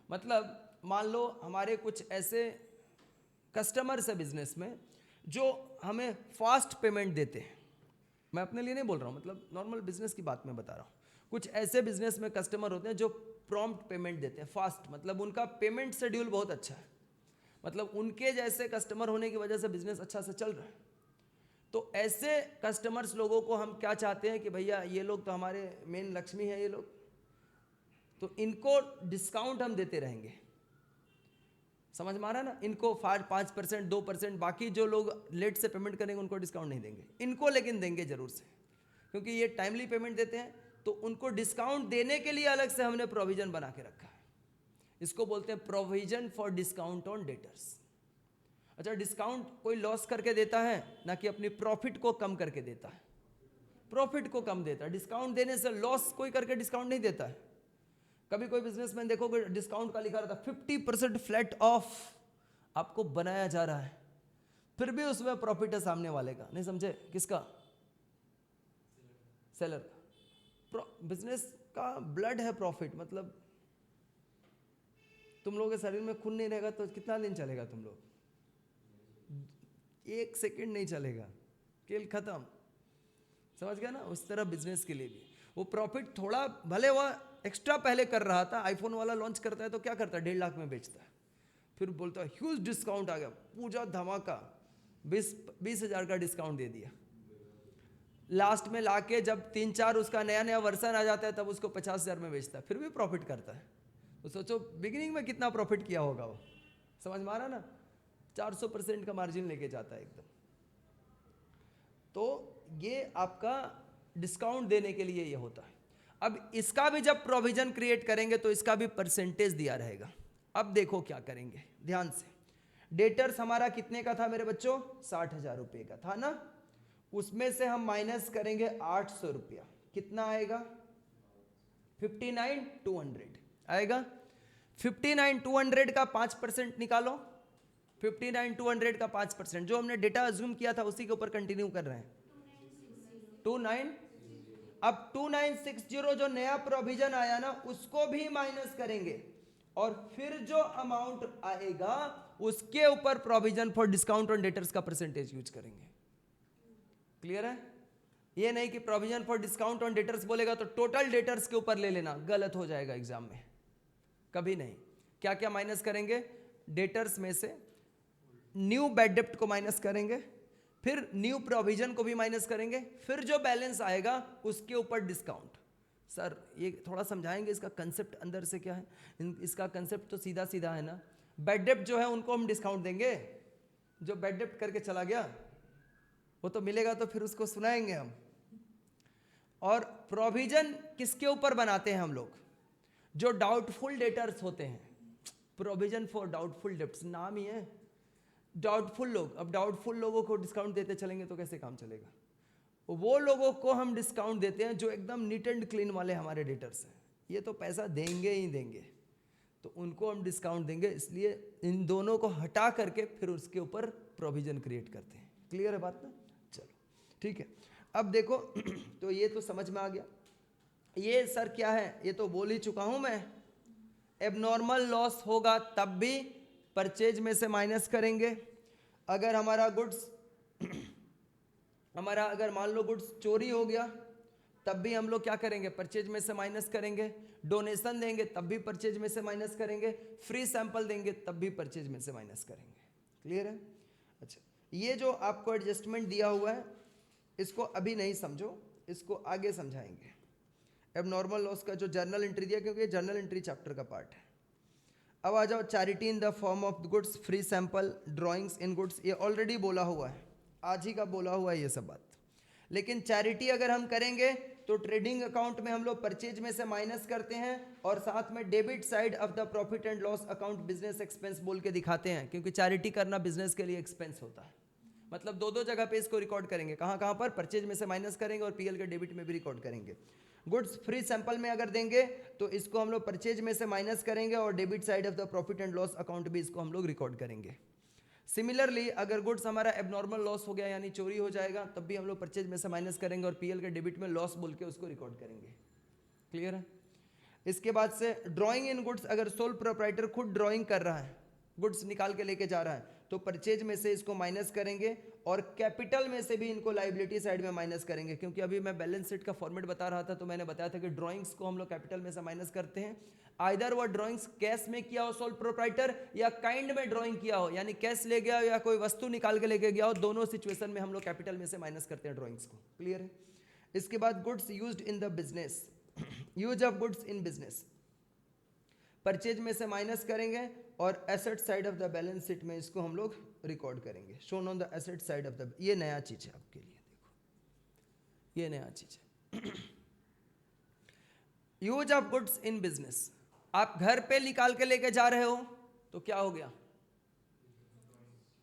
मतलब मान लो हमारे कुछ ऐसे कस्टमर्स है बिजनेस में जो हमें फास्ट पेमेंट देते हैं, मैं अपने लिए नहीं बोल रहा हूँ, मतलब नॉर्मल बिजनेस की बात मैं बता रहा हूँ। कुछ ऐसे बिजनेस में कस्टमर होते हैं जो प्रॉम्प्ट पेमेंट देते हैं, फास्ट, मतलब उनका पेमेंट शेड्यूल बहुत अच्छा है, मतलब उनके जैसे कस्टमर होने की वजह से बिजनेस अच्छा से चल रहा है। तो ऐसे कस्टमर्स लोगों को हम क्या चाहते हैं कि भैया ये लोग तो हमारे मेन लक्ष्मी है ये लोग, तो इनको डिस्काउंट हम देते रहेंगे। समझ में आ रहा है ना? इनको 5%, 2%, बाकी जो लोग लेट से पेमेंट करेंगे उनको डिस्काउंट नहीं देंगे, इनको लेकिन देंगे जरूर से, क्योंकि ये टाइमली पेमेंट देते हैं, तो उनको डिस्काउंट देने के लिए अलग से हमने प्रोविजन बना के रखा है। इसको बोलते हैं provision for discount on debtors. अच्छा, डिस्काउंट कोई लॉस करके देता है ना कि अपनी प्रॉफिट को कम करके देता है, प्रॉफिट को कम देता है। डिस्काउंट देने से लॉस कोई करके डिस्काउंट नहीं देता है। कभी कोई बिजनेसमैन देखोगे डिस्काउंट का लिखा रहता है 50% फ्लैट ऑफ आपको बनाया जा रहा है, फिर भी उसमें प्रॉफिट है सामने वाले का, नहीं समझे? किसका? सेलर का। बिजनेस का ब्लड है प्रॉफिट, मतलब तुम लोगों के शरीर में खून नहीं रहेगा तो कितना दिन चलेगा? तुम लोग 1 सेकंड नहीं चलेगा, खेल खत्म। समझ गया ना? उस तरह बिजनेस के लिए भी वो प्रॉफिट थोड़ा भले वह एक्स्ट्रा पहले कर रहा था, आईफोन वाला लॉन्च करता है तो क्या करता है, 1.5 लाख में बेचता है, फिर बोलता है ह्यूज डिस्काउंट आ गया, पूजा धमाका 20,000 का डिस्काउंट दे दिया। लास्ट में लाके जब 3-4 उसका नया नया वर्सन आ जाता है तब उसको 50,000 में बेचता है, फिर भी प्रॉफिट करता है। तो सोचो बिगिनिंग में कितना प्रॉफिट किया होगा वो। समझ में आ रहा ना? 400% का मार्जिन लेके जाता है एकदम। तो ये आपका डिस्काउंट देने के लिए ये होता है। अब इसका भी जब प्रोविजन क्रिएट करेंगे तो इसका भी परसेंटेज दिया रहेगा। अब देखो क्या करेंगे ध्यान से। डेटर्स हमारा कितने का था मेरे बच्चों? 60,000 रुपये का था ना। उसमें से हम माइनस करेंगे 800 रुपया, कितना आएगा? 59,200 आएगा। 59,200 का 5% निकालो। 59,200 का 5%, जो हमने डेटा अज्यूम किया था उसी के ऊपर कंटिन्यू कर रहे हैं। 29। अब 2960 जो नया प्रोविजन आया ना उसको भी माइनस करेंगे, और फिर जो अमाउंट आएगा उसके ऊपर provision for discount on debtors का परसेंटेज यूज करेंगे। क्लियर है? ये नहीं कि provision for discount on debtors बोलेगा तो टोटल डेटर्स के ऊपर ले लेना, गलत हो जाएगा एग्जाम में, कभी नहीं। क्या क्या माइनस करेंगे? डेटर्स में से न्यू बैड डेप्ट को माइनस करेंगे, फिर न्यू प्रोविजन को भी माइनस करेंगे, फिर जो बैलेंस आएगा उसके ऊपर डिस्काउंट। सर ये थोड़ा समझाएंगे इसका कंसेप्ट अंदर से क्या है? इसका कंसेप्ट तो सीधा सीधा है ना। बैड डेप्ट जो है उनको हम डिस्काउंट देंगे, जो बैड डेप्ट करके चला गया वो तो मिलेगा, तो फिर उसको सुनाएंगे हम। और प्रोविजन किसके ऊपर बनाते हैं हम लोग? जो डाउटफुल डेटर्स होते हैं, प्रोविजन फॉर डाउटफुल डेट्स नाम ही है, डाउटफुल लोग। अब डाउटफुल लोगों को डिस्काउंट देते चलेंगे तो कैसे काम चलेगा? वो लोगों को हम डिस्काउंट देते हैं जो एकदम नीट एंड क्लीन वाले हमारे डेटर्स हैं, ये तो पैसा देंगे ही देंगे, तो उनको हम डिस्काउंट देंगे। इसलिए इन दोनों को हटा करके फिर उसके ऊपर प्रोविजन क्रिएट करते हैं। क्लियर है बात ना? चलो ठीक है। अब देखो तो ये तो समझ में आ गया। ये सर क्या है? ये तो बोल ही चुका हूं मैं। एबनॉर्मल लॉस होगा तब भी परचेज में से माइनस करेंगे। अगर हमारा गुड्स हमारा अगर मान लो गुड्स चोरी हो गया तब भी हम लोग क्या करेंगे? परचेज में से माइनस करेंगे। डोनेशन देंगे तब भी परचेज में से माइनस करेंगे। फ्री सैंपल देंगे तब भी परचेज में से माइनस करेंगे। क्लियर है? अच्छा, ये जो आपको एडजस्टमेंट दिया हुआ है इसको अभी नहीं समझो, इसको आगे समझाएंगे। एबनॉर्मल लॉस का जो जर्नल एंट्री दिया, क्योंकि ये जर्नल एंट्री चैप्टर का पार्ट है। अब आ जाओ, charity in the form of goods, free sample, drawings in goods, ये ऑलरेडी बोला हुआ है, आज ही का बोला हुआ है ये सब बात। लेकिन चैरिटी अगर हम करेंगे तो ट्रेडिंग अकाउंट में हम लोग परचेज में से माइनस करते हैं और साथ में debit side of the profit and loss account business expense बोल के दिखाते हैं, क्योंकि चैरिटी करना बिजनेस के लिए एक्सपेंस होता है। मतलब दो जगह पे इसको रिकॉर्ड करेंगे, कहाँ पर, परचेज में से माइनस करेंगे और पीएल के डेबिट में भी रिकॉर्ड करेंगे। गुड्स फ्री सैंपल में अगर देंगे तो इसको हम लोग परचेज में से माइनस करेंगे और debit side of the profit and loss account भी इसको हम लोग रिकॉर्ड करेंगे। सिमिलरली अगर गुड्स हमारा एबनॉर्मल लॉस हो गया यानी चोरी हो जाएगा, तब भी हम लोग परचेज में से माइनस करेंगे और पीएल के डेबिट में लॉस बोल के उसको रिकॉर्ड करेंगे। क्लियर है? इसके बाद से ड्राइंग इन गुड्स, अगर सोल प्रोप्राइटर खुद ड्राइंग कर रहा है, गुड्स निकाल के लेके जा रहा है, तो परचेज में से इसको माइनस करेंगे और कैपिटल में से भी इनको लाइबिलिटी साइड में माइनस करेंगे। क्योंकि अभी मैं बैलेंस शीट का फॉर्मेट बता रहा था तो मैंने बताया था कि ड्राइंग्स को हम लोग कैपिटल में से माइनस करते हैं। आइदर वो ड्राइंग्स कैश में किया हो सोल प्रोप्राइटर, या काइंड में ड्राइंग किया हो, यानी कैश ले गया हो या कोई वस्तु निकाल के लेके गया हो, दोनों सिचुएशन में हम लोग कैपिटल में से माइनस करते हैं ड्राइंग्स को। क्लियर है? इसके बाद goods used in the business, use of goods in business, purchase में से माइनस करेंगे और asset side of the balance sheet में इसको हम लोग रिकॉर्ड करेंगे, shown on the asset side of the. ये नया चीज है आपके लिए, देखो ये नया चीज है। Use of goods in business, आप घर पे निकाल के लेके जा रहे हो तो क्या हो गया,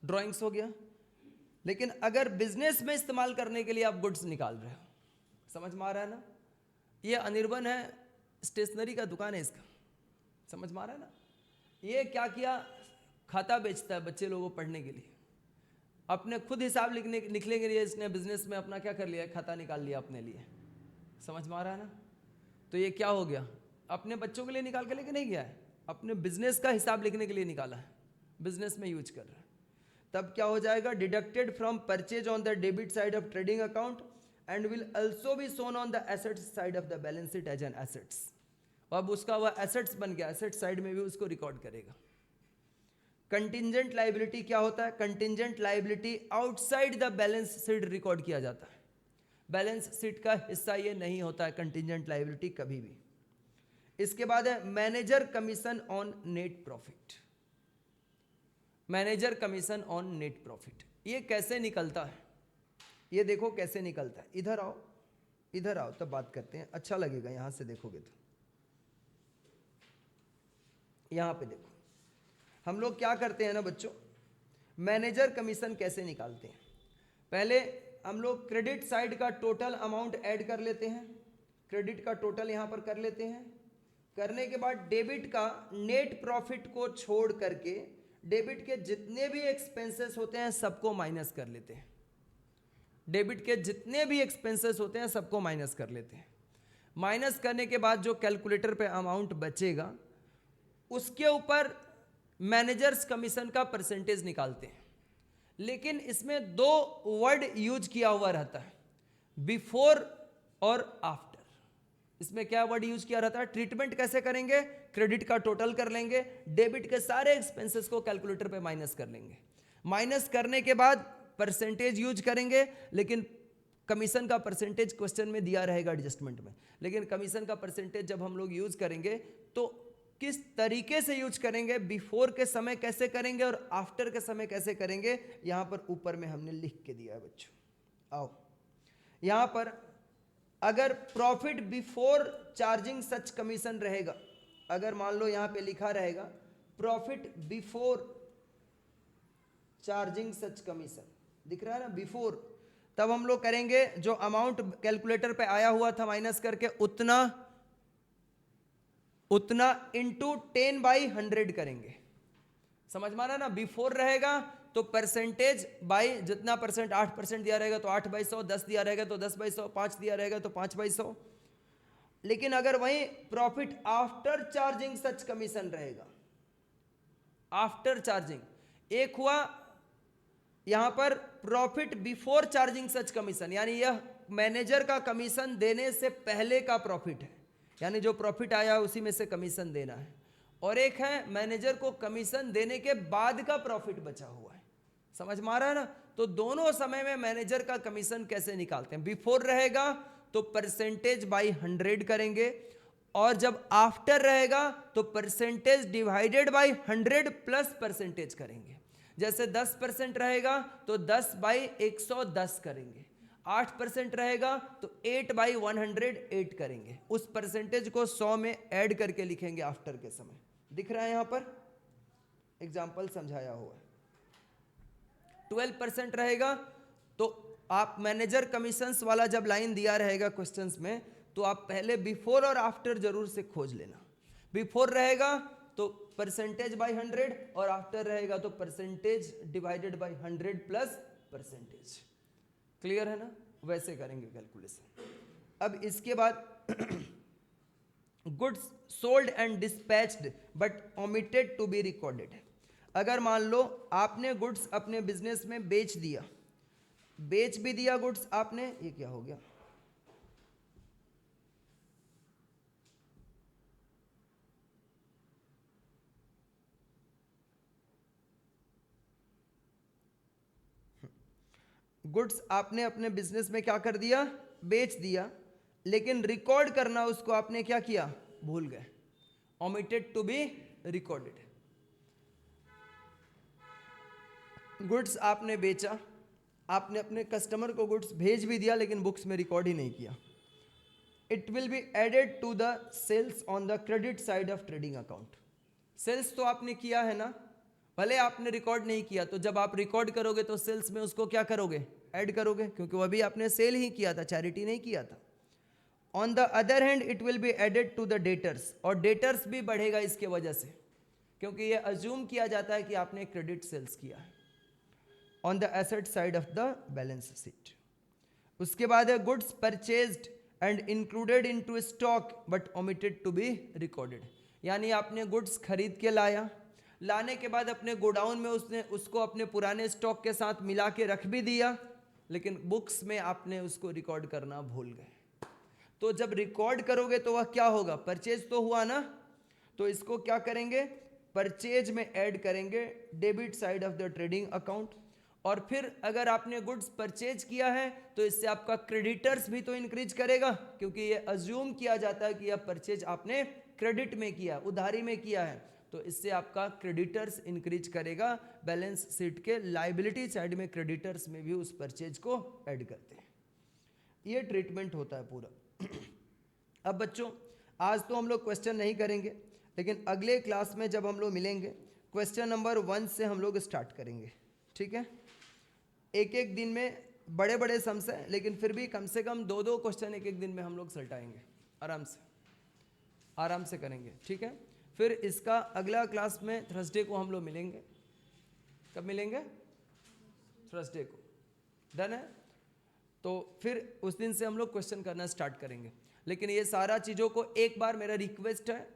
ड्राइंग्स हो गया। लेकिन अगर बिजनेस में इस्तेमाल करने के लिए आप गुड्स निकाल रहे हो, समझ में आ रहा है ना? ये अनिर्बन है, स्टेशनरी का दुकान है इसका, समझ में आ रहा है ना? ये क्या किया, खाता बेचता है बच्चे लोगों को पढ़ने के लिए, अपने खुद हिसाब लिखने के लिए इसने बिजनेस में अपना क्या कर लिया, खाता निकाल लिया अपने लिए। समझ में आ रहा है ना? तो ये क्या हो गया, अपने बच्चों के लिए निकाल के लेके नहीं गया है, अपने बिजनेस का हिसाब लिखने के लिए निकाला है, बिजनेस में यूज कर रहा है। तब क्या हो जाएगा, deducted from purchase on the debit side of trading account and will also be shown on the assets side of the balance sheet as an assets. अब उसका वह एसेट्स बन गया, एसेट साइड में भी उसको रिकॉर्ड करेगा। कंटिंजेंट लाइबिलिटी क्या होता है, contingent liability outside the balance sheet record किया जाता है, बैलेंस शीट का हिस्सा ये नहीं होता है कंटिंजेंट लाइबिलिटी कभी भी। इसके बाद है manager commission on net profit, manager commission on net profit. ये कैसे निकलता है, ये देखो कैसे निकलता है। इधर आओ, इधर आओ तब बात करते हैं, अच्छा लगेगा यहां से देखोगे तो। यहां पे देखो, हम लोग क्या करते हैं ना बच्चों, मैनेजर कमीशन कैसे निकालते हैं। पहले हम लोग क्रेडिट साइड का टोटल अमाउंट ऐड कर लेते हैं, क्रेडिट का टोटल यहां पर कर लेते हैं। करने के बाद डेबिट का नेट प्रॉफिट को छोड़ करके डेबिट के जितने भी एक्सपेंसेस होते हैं सबको माइनस कर लेते हैं, डेबिट के जितने भी एक्सपेंसेस होते हैं सबको माइनस कर लेते हैं। माइनस करने के बाद जो कैलकुलेटर पे अमाउंट बचेगा उसके ऊपर मैनेजर्स कमीशन का परसेंटेज निकालते हैं। लेकिन इसमें दो वर्ड यूज किया हुआ रहता है, बिफोर और आफ्टर। इसमें क्या वर्ड यूज किया रहता है, ट्रीटमेंट कैसे करेंगे, क्रेडिट का टोटल कर लेंगे, डेबिट के सारे एक्सपेंसेस को कैलकुलेटर पे माइनस कर लेंगे, माइनस करने के बाद परसेंटेज यूज करेंगे। लेकिन कमीशन का परसेंटेज क्वेश्चन में दिया रहेगा एडजस्टमेंट में, लेकिन कमीशन का परसेंटेज जब हम लोग यूज करेंगे तो किस तरीके से यूज करेंगे, बिफोर के समय कैसे करेंगे और आफ्टर के समय कैसे करेंगे, यहां पर ऊपर में हमने लिख के दिया है बच्चों। आओ यहां पर अगर प्रॉफिट बिफोर चार्जिंग सच कमीशन रहेगा, अगर मान लो यहां पे लिखा रहेगा प्रॉफिट बिफोर चार्जिंग सच कमीशन, दिख रहा है ना बिफोर, तब हम लोग करेंगे जो अमाउंट कैलकुलेटर पे आया हुआ था माइनस करके उतना इंटू 10/100 करेंगे। समझ में आ रहा ना, बिफोर रहेगा तो परसेंटेज बाई जितना परसेंट 8% दिया रहेगा तो 8/100, 10 दिया रहेगा तो 10/100, 5 दिया रहेगा तो 5/100। लेकिन अगर वहीं प्रॉफिट आफ्टर चार्जिंग सच कमीशन रहेगा, आफ्टर चार्जिंग, एक हुआ यहां पर प्रॉफिट बिफोर चार्जिंग सच कमीशन, यानी यह मैनेजर का कमीशन देने से पहले का प्रॉफिट है, यानी जो प्रॉफिट आया उसी में से कमीशन देना है। और एक है मैनेजर को कमीशन देने के बाद का प्रॉफिट बचा हुआ है। समझ में आ रहा है ना? तो दोनों समय में मैनेजर का कमीशन कैसे निकालते हैं? बिफोर रहेगा तो परसेंटेज बाई 100 करेंगे, और जब आफ्टर रहेगा तो percentage divided by 100 plus percentage करेंगे। जैसे 10% रहेगा तो 10 बाई 110 करेंगे, 8% रहेगा तो 8 बाई 108 करेंगे। उस परसेंटेज को 100 में ऐड करके लिखेंगे आफ्टर के समय। दिख रहा है यहाँ पर? एग्जाम्पल समझाया हुआ है। 12% रहेगा तो आप मैनेजर कमीशंस वाला जब लाइन दिया रहेगा क्वेश्चंस में, तो आप पहले बिफोर और आफ्टर जरूर से खोज लेना। बिफोर रहेगा तो परसेंटेज बाई 100, और आफ्टर रहेगा तो percentage divided by 100 plus percentage. Clear है ना? वैसे करेंगे कैलकुलेशन। अब इसके बाद goods sold and dispatched but omitted to be recorded. अगर मान लो आपने गुड्स अपने बिजनेस में बेच दिया, बेच भी दिया गुड्स आपने, ये क्या हो गया? गुड्स आपने अपने बिजनेस में क्या कर दिया? बेच दिया, लेकिन रिकॉर्ड करना उसको आपने क्या किया? भूल गए। Omitted to be recorded. Goods आपने बेचा, आपने अपने कस्टमर को गुड्स भेज भी दिया, लेकिन बुक्स में रिकॉर्ड ही नहीं किया। It will be added to the sales on the credit side of trading account. Sales तो आपने किया है ना, भले आपने रिकॉर्ड नहीं किया, तो जब आप रिकॉर्ड करोगे तो सेल्स में उसको क्या करोगे? ऐड करोगे, क्योंकि वो भी आपने सेल ही किया था, चैरिटी नहीं किया था। On the other hand it will be added to the debtors, और डेटर्स भी बढ़ेगा इसके वजह से, क्योंकि ये अज्यूम किया जाता है कि आपने क्रेडिट सेल्स किया है। On the asset side of the balance sheet. उसके बाद है goods purchased and included into stock but omitted to be recorded. यानी आपने गुड्स खरीद के लाया, लाने के बाद अपने गोडाउन में उसको अपने पुराने स्टॉक के साथ मिला के रख भी दिया, लेकिन बुक्स में आपने उसको रिकॉर्ड करना भूल गए। तो जब रिकॉर्ड करोगे तो वह क्या होगा? परचेज तो हुआ ना, तो इसको क्या करेंगे? परचेज में ऐड करेंगे debit side of the trading account. और फिर अगर आपने गुड्स परचेज किया है तो इससे आपका क्रेडिटर्स भी तो इंक्रीज करेगा, क्योंकि ये अज्यूम किया जाता है कि यह परचेज आपने क्रेडिट में किया, उधारी में किया है, तो इससे आपका क्रेडिटर्स इंक्रीज करेगा। बैलेंस शीट के लायबिलिटी साइड में क्रेडिटर्स में भी उस परचेज को ऐड करते हैं। ये ट्रीटमेंट होता है पूरा। अब बच्चों, आज तो हम लोग क्वेश्चन नहीं करेंगे, लेकिन अगले क्लास में जब हम लोग मिलेंगे, क्वेश्चन नंबर 1 से हम लोग स्टार्ट करेंगे। ठीक है? एक एक दिन में बड़े बड़े सम्स हैं, लेकिन फिर भी कम से कम 2-2 क्वेश्चन एक एक दिन में हम लोग सलटाएंगे, आराम से करेंगे। ठीक है? फिर इसका अगला क्लास में थर्सडे को हम लोग मिलेंगे। कब मिलेंगे? थर्सडे को। डन है? तो फिर उस दिन से हम लोग क्वेश्चन करना स्टार्ट करेंगे। लेकिन ये सारा चीज़ों को एक बार मेरा रिक्वेस्ट है,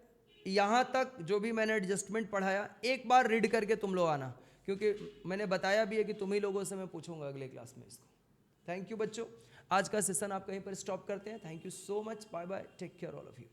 यहाँ तक जो भी मैंने एडजस्टमेंट पढ़ाया एक बार रीड करके तुम लोग आना, क्योंकि मैंने बताया भी है कि तुम ही लोगों से मैं पूछूंगा अगले क्लास में इसको। थैंक यू बच्चों, आज का सेशन आप कहीं पर स्टॉप करते हैं। Thank you so much, bye bye, take care all of you.